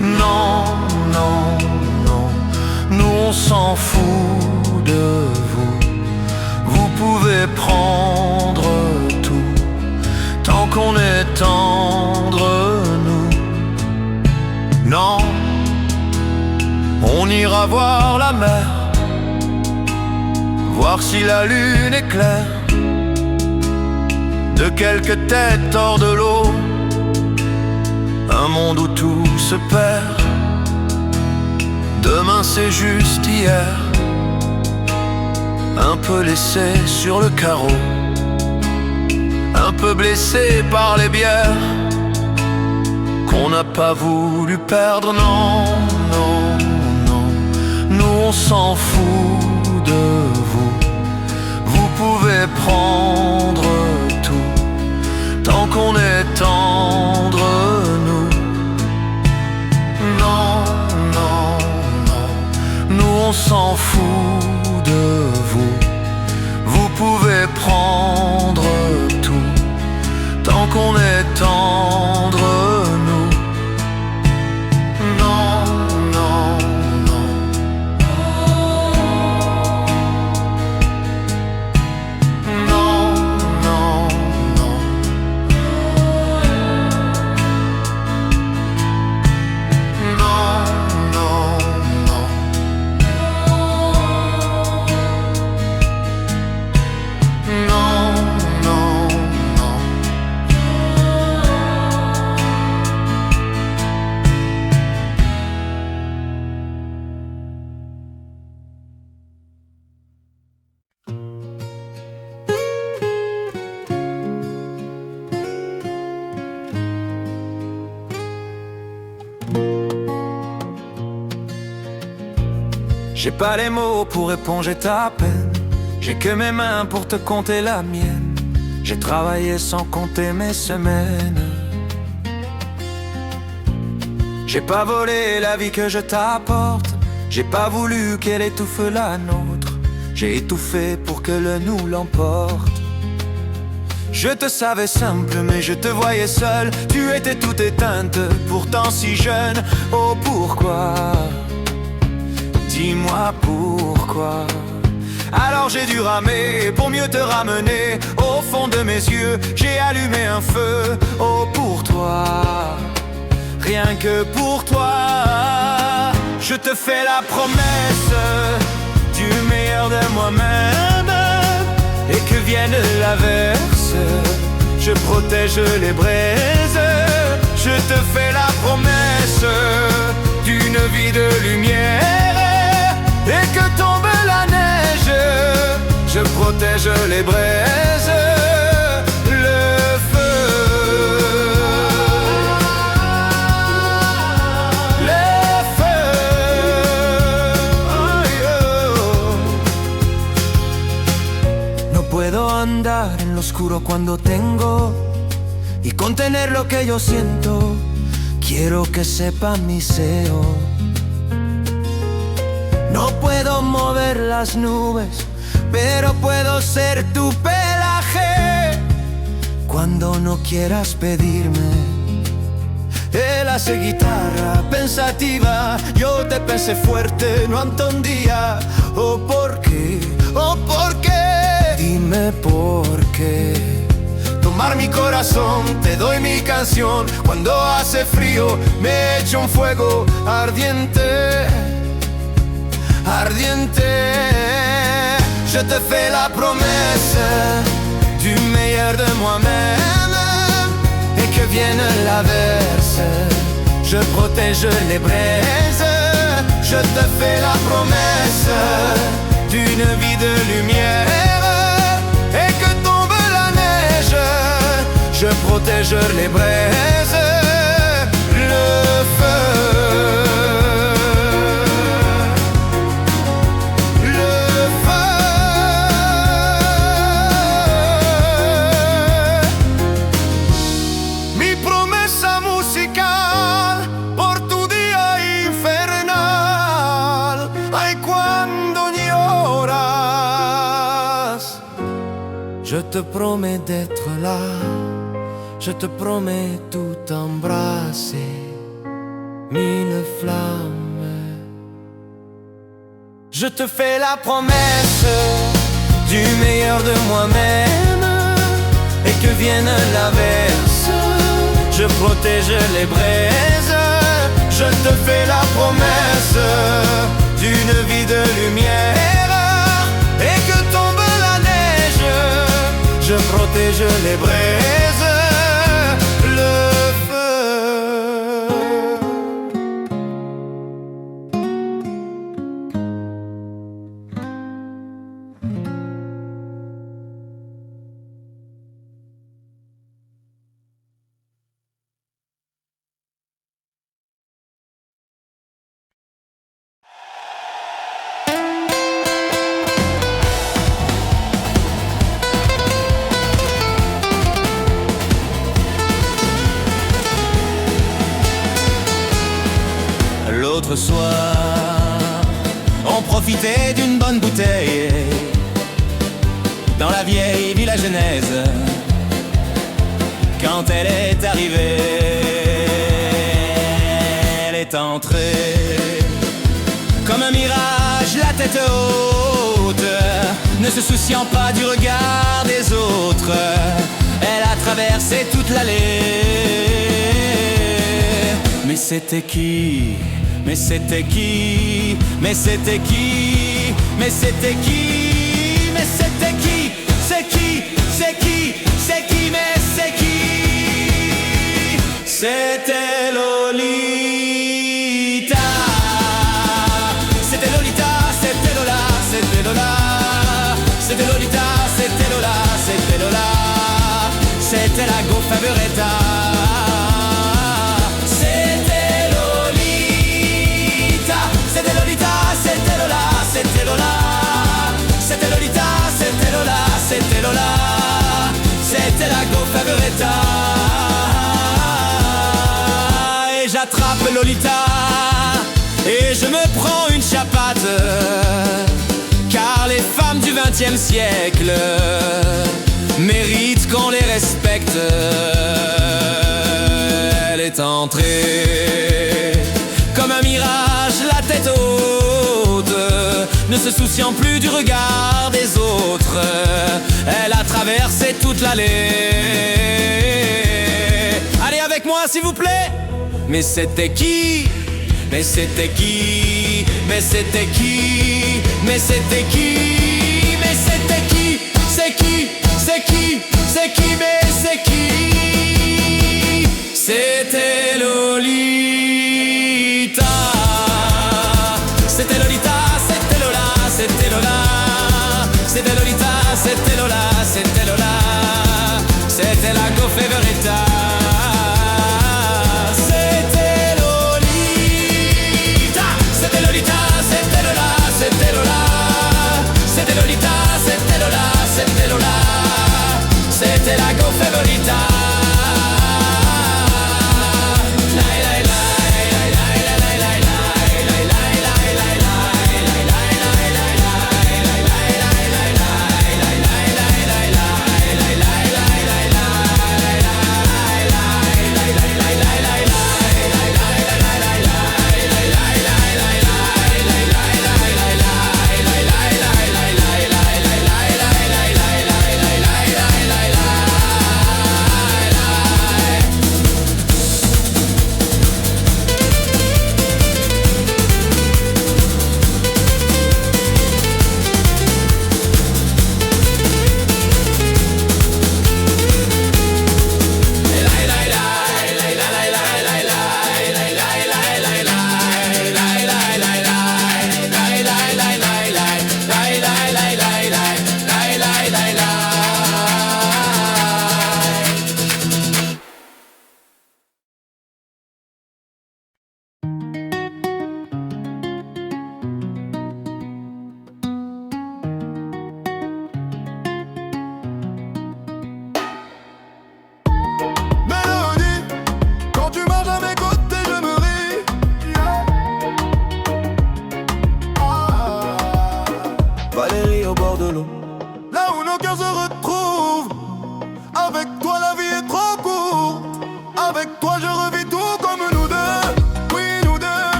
Non, non, non, nous on s'en fout de vous. Vous pouvez prendre tout, tant qu'on est tendre, nous. Non, on ira voir la mer, voir si la lune est claire, de quelques têtes hors de l'eau. Un monde où tout se perd. Demain c'est juste hier, un peu laissé sur le carreau, un peu blessé par les bières qu'on n'a pas voulu perdre. Non, non, non, nous on s'en fout de vous. Vous pouvez prendre tout, tant qu'on est tendre, nous. Non, non, non, nous on s'en fout de vous. Vous pouvez prendre tout, tant qu'on est tendre, nous. Non, non, non. Non, non, non. Non, non, non. Non, non, non. J'ai pas les mots pour éponger ta peine. J'ai que mes mains pour te compter la mienne. J'ai travaillé sans compter mes semaines. J'ai pas volé la vie que je t'apporte. J'ai pas voulu qu'elle étouffe la nôtre. J'ai étouffé pour que le nous l'emporte. Je te savais simple mais je te voyais seule. Tu étais toute éteinte, pourtant si jeune. Oh pourquoi? Dis-moi pourquoi. Alors j'ai dû ramer pour mieux te ramener. Au fond de mes yeux, j'ai allumé un feu. Oh pour toi, rien que pour toi. Je te fais la promesse du meilleur de moi-même. Et que vienne l'averse, je protège les braises. Je te fais la promesse d'une vie de lumière. Et que tombe la neige, je protège les braises, le feu, le feu. No puedo andar en lo oscuro cuando tengo y contener lo que yo siento. Quiero que sepa mi CEO. No puedo mover las nubes, pero puedo ser tu pelaje. Cuando no quieras pedirme, él hace guitarra pensativa. Yo te pensé fuerte, no ante un día. ¿Oh por qué? ¿Oh por qué? Dime por qué. Tomar mi corazón, te doy mi canción. Cuando hace frío, me echo un fuego ardiente. Ardiente, je te fais la promesse du meilleur de moi-même. Et que vienne l'averse, je protège les braises. Je te fais la promesse d'une vie de lumière. Et que tombe la neige, je protège les braises, le feu. Je te promets d'être là, je te promets tout embrasser, mille flammes. Je te fais la promesse du meilleur de moi-même. Et que vienne l'averse, je protège les braises. Je te fais la promesse d'une vie de lumière. Et que tombe la neige, je protège les et braise le feu. L'autre soir, on profitait d'une bonne bouteille dans la vieille Villa Genèse. Quand elle est arrivée, elle est entrée comme un mirage, la tête haute, ne se souciant pas du regard des autres. Elle a traversé toute l'allée. Mais c'était qui? Mais c'était qui? Mais c'était qui? Mais c'était qui? Mais c'était qui? C'est qui? C'est qui? C'est qui? Mais c'est qui? C'était Lolita. C'était Lolita, c'était Lola, c'était Lola. C'était Lolita, c'était Lola, c'était Lola. C'était la go favorita. C'était Lola, c'était Lolita, c'était Lola, c'était Lola, c'était la go favorita. Et j'attrape Lolita et je me prends une chapate, car les femmes du XXe siècle méritent qu'on les respecte. Elle est entrée comme un mirage, la tête haute, ne se souciant plus du regard des autres. Elle a traversé toute l'allée. Allez avec moi s'il vous plaît. Mais c'était qui? Mais c'était qui? Mais c'était qui? Mais c'était qui? Mais c'était qui? C'est qui? C'est qui? C'est qui? Mais c'est qui? C'était Lolita. C'était Lolita, c'était Lola, c'était Lola. C'était Lolita, c'était Lola, c'était Lola. C'était la go favorita. C'était Lolita. C'était Lolita, c'était Lola, c'était Lola. C'était Lolita, c'était Lola, c'était Lola. C'était la go favorita.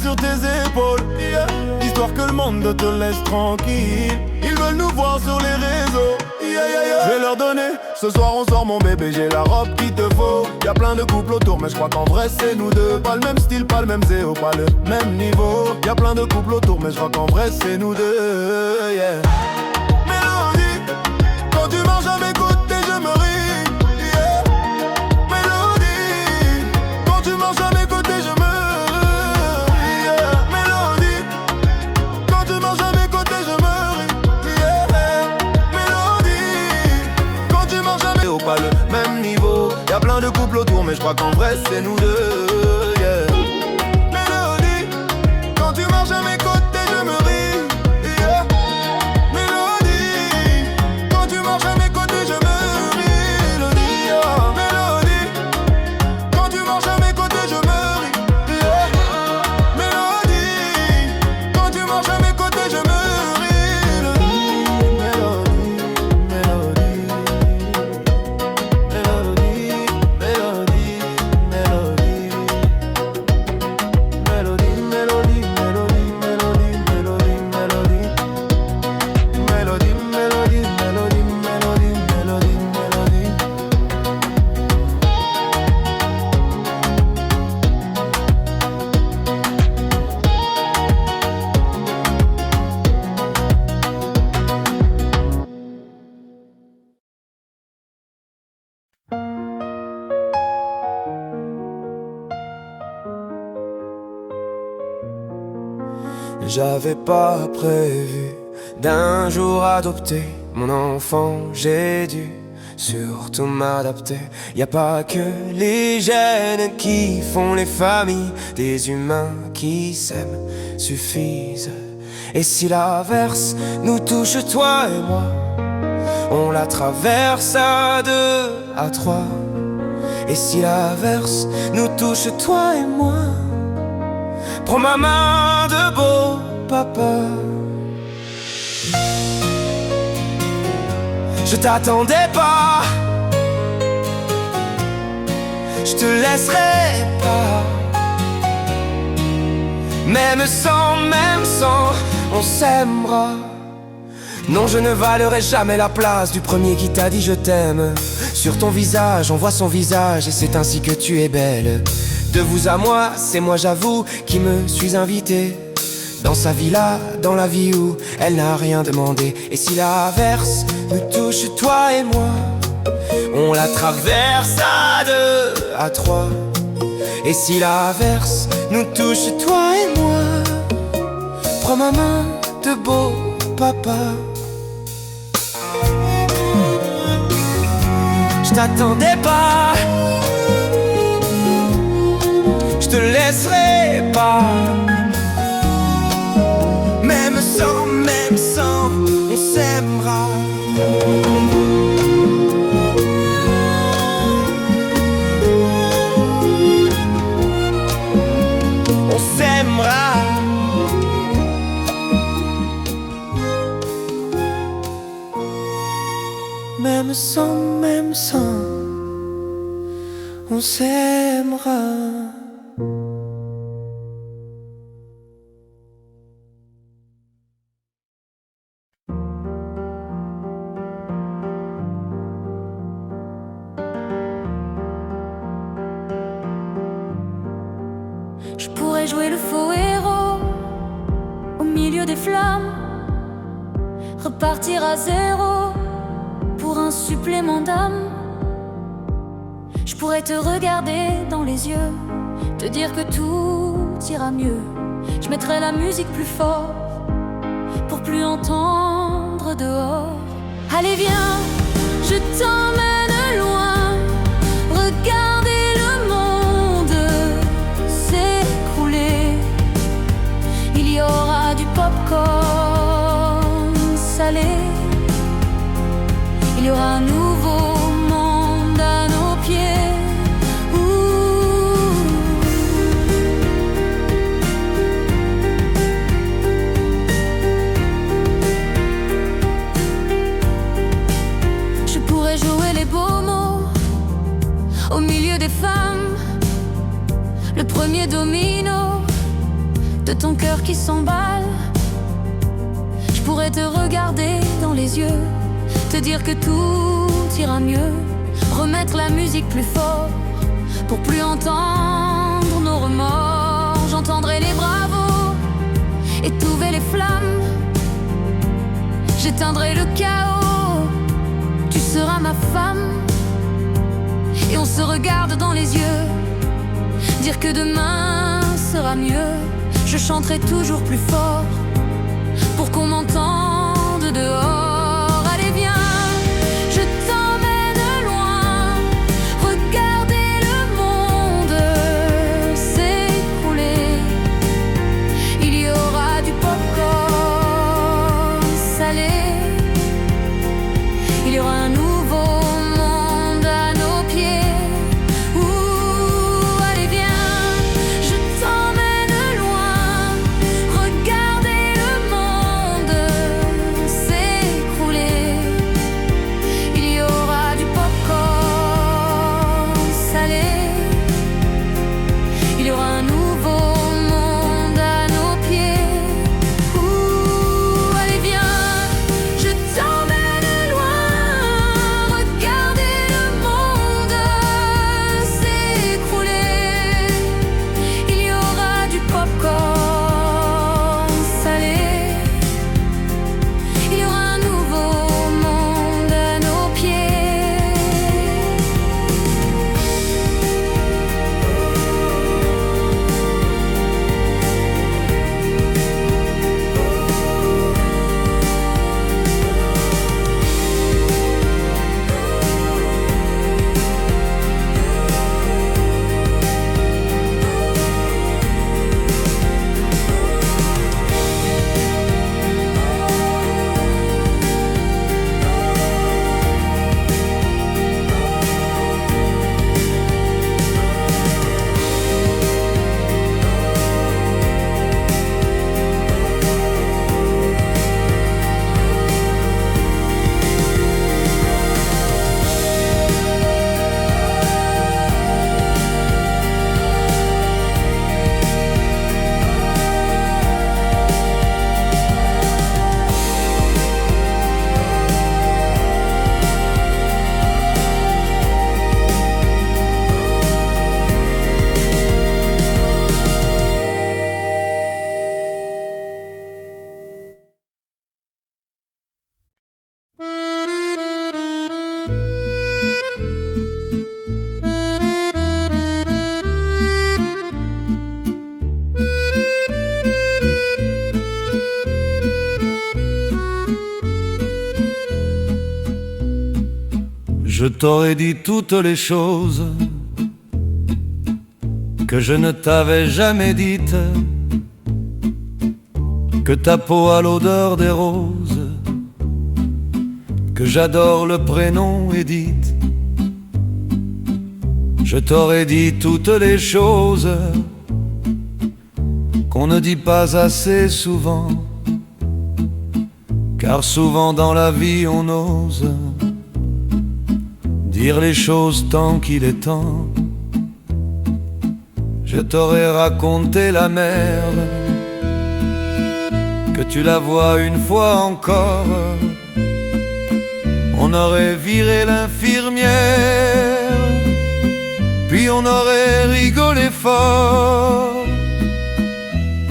sur tes épaules, yeah. histoire que le monde te laisse tranquille. Ils veulent nous voir sur les réseaux. Je vais leur donner, ce soir on sort mon bébé, j'ai la robe qu'il te faut. Y'a plein de couples autour mais je crois qu'en vrai c'est nous deux. Pas le même style, pas le même zéro, pas le même niveau. Y'a plein de couples autour mais je crois qu'en vrai c'est nous deux, yeah. Mélodie, quand tu marches à mes côtés je me ris, yeah. Mélodie, quand tu marches à mes côtés je me ris, yeah. Mélodie, quand tu marches à mes côtés je me ris, yeah. Mélodie, quand tu marches à mes côtés pas le même niveau. Y'a plein de couples autour mais je crois qu'en vrai c'est nous deux, yeah. Mélodie, quand tu marches à mes côtés je me ris, yeah. Mélodie, quand tu marches à mes côtés je me ris, yeah. Mélodie, quand tu marches à mes côtés je me ris, yeah. Mélodie, quand tu marches à mes côtés je me ris, Mélodie, mélodie, mélodie, mélodie, mélodie, mélodie, mélodie, mélodie, mélodie, mélodie, mélodie, mélodie, mélodie, mélodie, mélodie, mélodie. J'avais pas prévu d'un jour adopter mon enfant, j'ai dû surtout m'adapter. Y a pas que les gènes qui font les familles, des humains qui s'aiment suffisent. Et si l'averse nous touche, toi et moi, on la traverse à deux, à trois. Et si l'averse nous touche, toi et moi, prends ma main de beau papa. Je t'attendais pas, je te laisserai pas. Même sans, on s'aimera. Non, je ne valerai jamais la place du premier qui t'a dit je t'aime. Sur ton visage, on voit son visage et c'est ainsi que tu es belle. De vous à moi, c'est moi j'avoue qui me suis invité dans sa villa, dans la vie où elle n'a rien demandé. Et si l'averse nous touche, toi et moi, on la traverse à deux, à trois. Et si l'averse nous touche, toi et moi, prends ma main de beau papa. Je t'attendais pas, je te laisserai pas. Même sans, on s'aimera. On s'aimera. Même sans, on s'aimera. Je pourrais jouer le faux héros au milieu des flammes, repartir à zéro pour un supplément d'âme. Je pourrais te regarder dans les yeux, te dire que tout ira mieux. Je mettrai la musique plus fort pour plus entendre dehors. Allez viens, je t'emmène loin, regarder le monde s'écrouler. Il y aura du popcorn salé, il y aura un nouveau monde à nos pieds. Je pourrais jouer les beaux mots au milieu des femmes, le premier domino de ton cœur qui s'emballe pourrais te regarder dans les yeux, te dire que tout ira mieux, remettre la musique plus fort pour plus entendre nos remords. J'entendrai les bravos, étouffer les flammes, j'éteindrai le chaos, tu seras ma femme. Et on se regarde dans les yeux, dire que demain sera mieux. Je chanterai toujours plus fort pour qu'on m'entende dehors. Allez viens, je t'emmène loin, regarder le monde s'écrouler. Il y aura du popcorn salé, il y aura un nouveau monde à nos pieds. Ouh, allez viens, je t'emmène loin, regarder le monde s'écrouler. Il y aura du popcorn salé, il y aura un nouveau monde à nos pieds. Ouh, allez viens, je t'emmène loin, regarder le monde s'écrouler. Il y aura du popcorn salé, il y aura un nouveau monde à nos pieds. Je t'aurais dit toutes les choses que je ne t'avais jamais dites, que ta peau a l'odeur des roses, que j'adore le prénom Edith. Je t'aurais dit toutes les choses qu'on ne dit pas assez souvent, car souvent dans la vie on ose dire les choses tant qu'il est temps. Je t'aurais raconté la merde, que tu la vois une fois encore. On aurait viré l'infirmière, puis on aurait rigolé fort.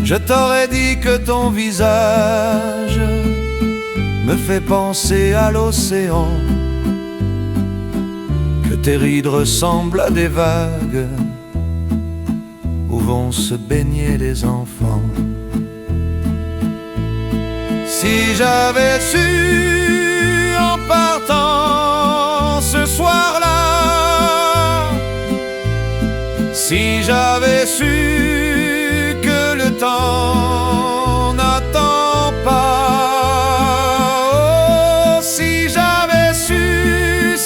Je t'aurais dit que ton visage me fait penser à l'océan, que tes rides ressemblent à des vagues où vont se baigner les enfants. Si j'avais su en partant ce soir-là, si j'avais su que le temps n'attend pas, oh, si j'avais su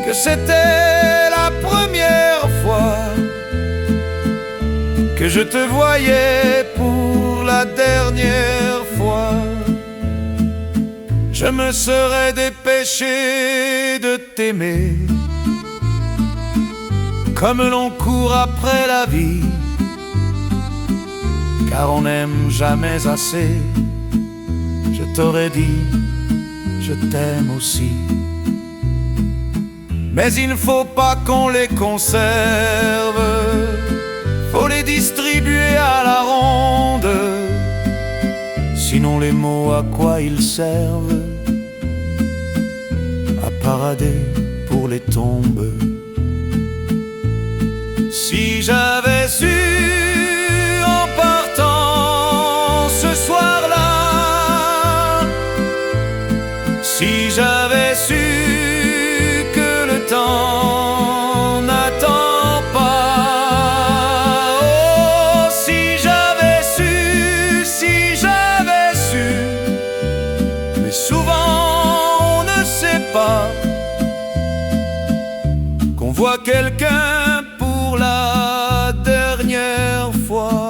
que c'était la première fois que je te voyais pour la dernière fois, je me serais dépêché de t'aimer comme l'on court après la vie car on n'aime jamais assez. Je t'aurais dit, je t'aime aussi. Mais il ne faut pas qu'on les conserve, faut les distribuer à la ronde. Sinon les mots à quoi ils servent? À parader pour les tombes. Si j'avais su en partant ce soir-là, si j'avais su que le temps n'attend pas, oh, si j'avais su, mais souvent on ne sait pas qu'on voit quelqu'un pour la dernière fois.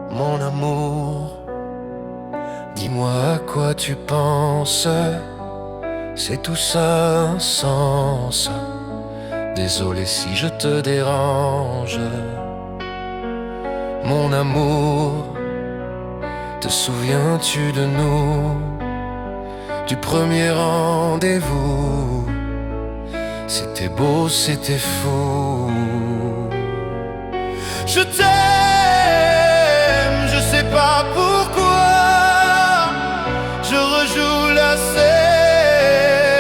Mon amour, dis-moi à quoi tu penses. C'est tout ça un sens. Désolé si je te dérange. Mon amour, te souviens-tu de nous, du premier rendez-vous? C'était beau, c'était fou. Je t'aime, je sais pas pourquoi. Je rejoue la scène,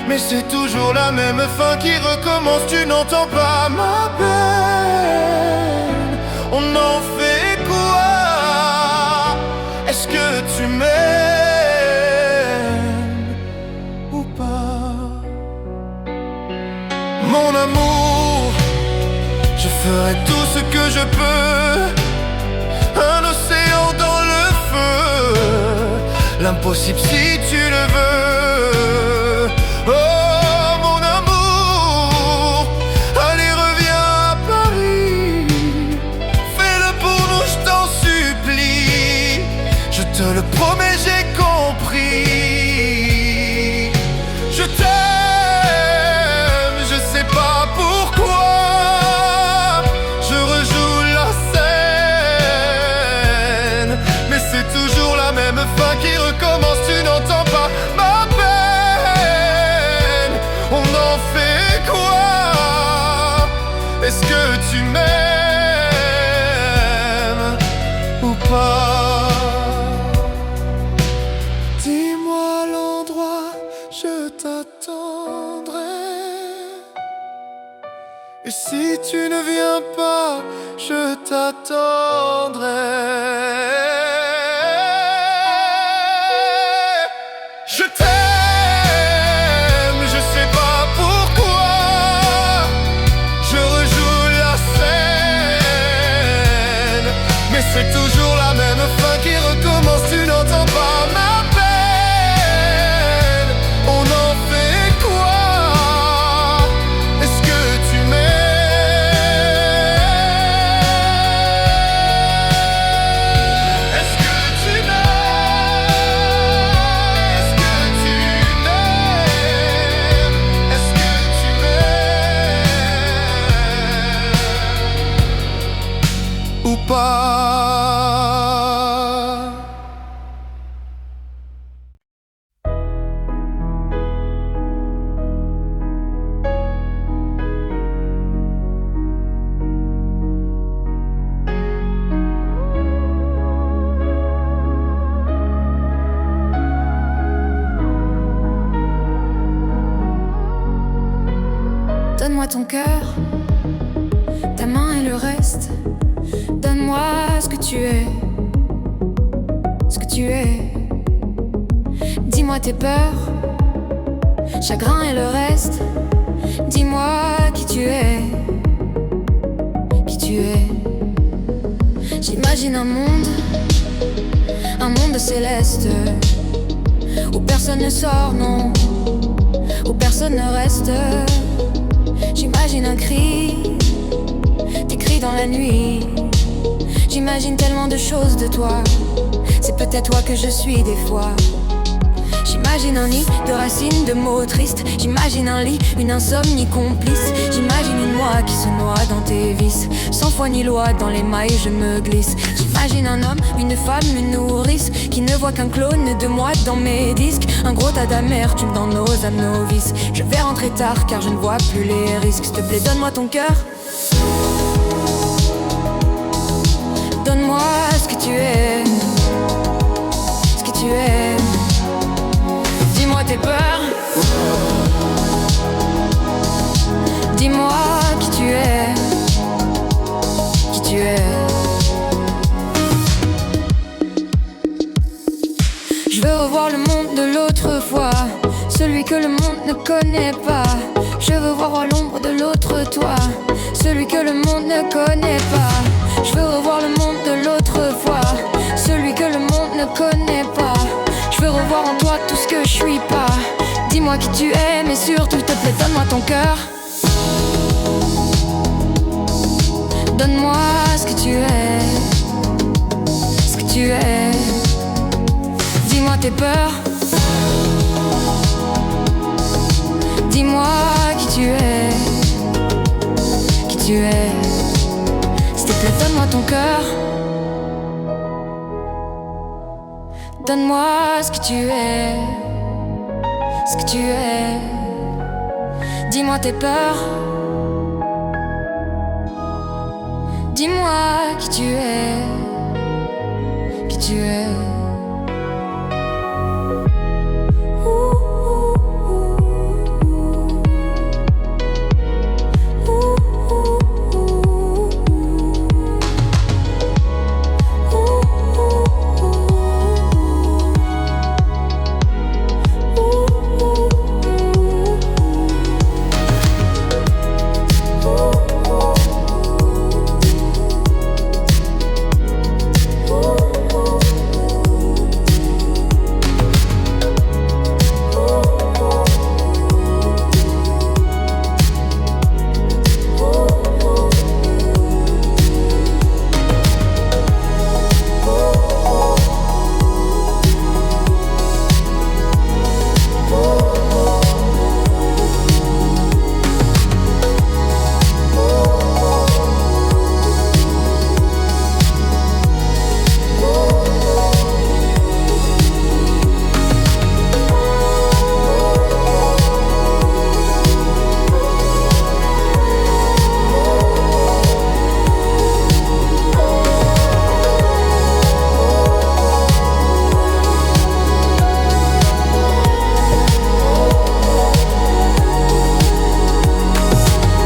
mais c'est toujours la même fin qui recommence. Tu n'entends pas ma peine. On en fait quoi? Est-ce que tu m'aimes ou pas? Mon amour, je ferai tout ce que je peux. Un océan dans le feu, l'impossible si tu le veux. Oh mon amour, allez reviens à Paris. Fais-le pour nous, je t'en supplie. Je te le promets, j'ai compris. Je t'aime, je sais pas pourquoi. Fin qui recommence, tu n'entends pas ma peine. On en fait quoi? Est-ce que tu m'aimes ou pas? Dis-moi l'endroit, je t'attendrai. Et si tu ne viens pas, je t'attendrai. C'est toujours la même fin qui recommence, tu n'entends pas ma peine. On en fait quoi? Est-ce que tu m'aimes? Est-ce que tu m'aimes? Est-ce que tu m'aimes? Est-ce que tu m'aimes ou pas? Donne-moi ton cœur, ta main et le reste. Donne-moi ce que tu es, ce que tu es. Dis-moi tes peurs, chagrin et le reste. Dis-moi qui tu tu es, qui tu es. J'imagine un monde céleste, où personne ne sort, non, où personne ne reste. J'imagine un cri, des cris dans la nuit. J'imagine tellement de choses de toi, c'est peut-être toi que je suis des fois. J'imagine un nid de racines, de mots tristes. J'imagine un lit, une insomnie complice. J'imagine une moi qui se noie dans tes vices. Sans foi ni loi, dans les mailles je me glisse. J'imagine un homme, une femme, une nourrice qui ne voit qu'un clone de moi dans mes disques. Un gros tas d'amertume dans nos novices. Je vais rentrer tard car je ne vois plus les risques. S'il te plaît, donne-moi ton cœur. Donne-moi ce que tu es, ce que tu es. Dis-moi tes peurs. Dis-moi qui tu es, qui tu es. Je veux revoir le monde de l'autre fois, celui que le monde ne connaît pas. Je veux voir à l'ombre de l'autre toi, celui que le monde ne connaît pas. Je veux revoir le monde de l'autre fois, celui que le monde ne connaît pas. Je veux revoir en toi tout ce que je suis pas. Dis-moi qui tu es, mais surtout, s'il te plaît, donne-moi ton cœur. Donne-moi ce que tu es, ce que tu es. Dis-moi tes peurs. Dis-moi qui tu es, qui tu es. S'il te plaît, donne-moi ton cœur. Donne-moi ce que tu es, ce que tu es. Dis-moi tes peurs. Dis-moi qui tu es, qui tu es.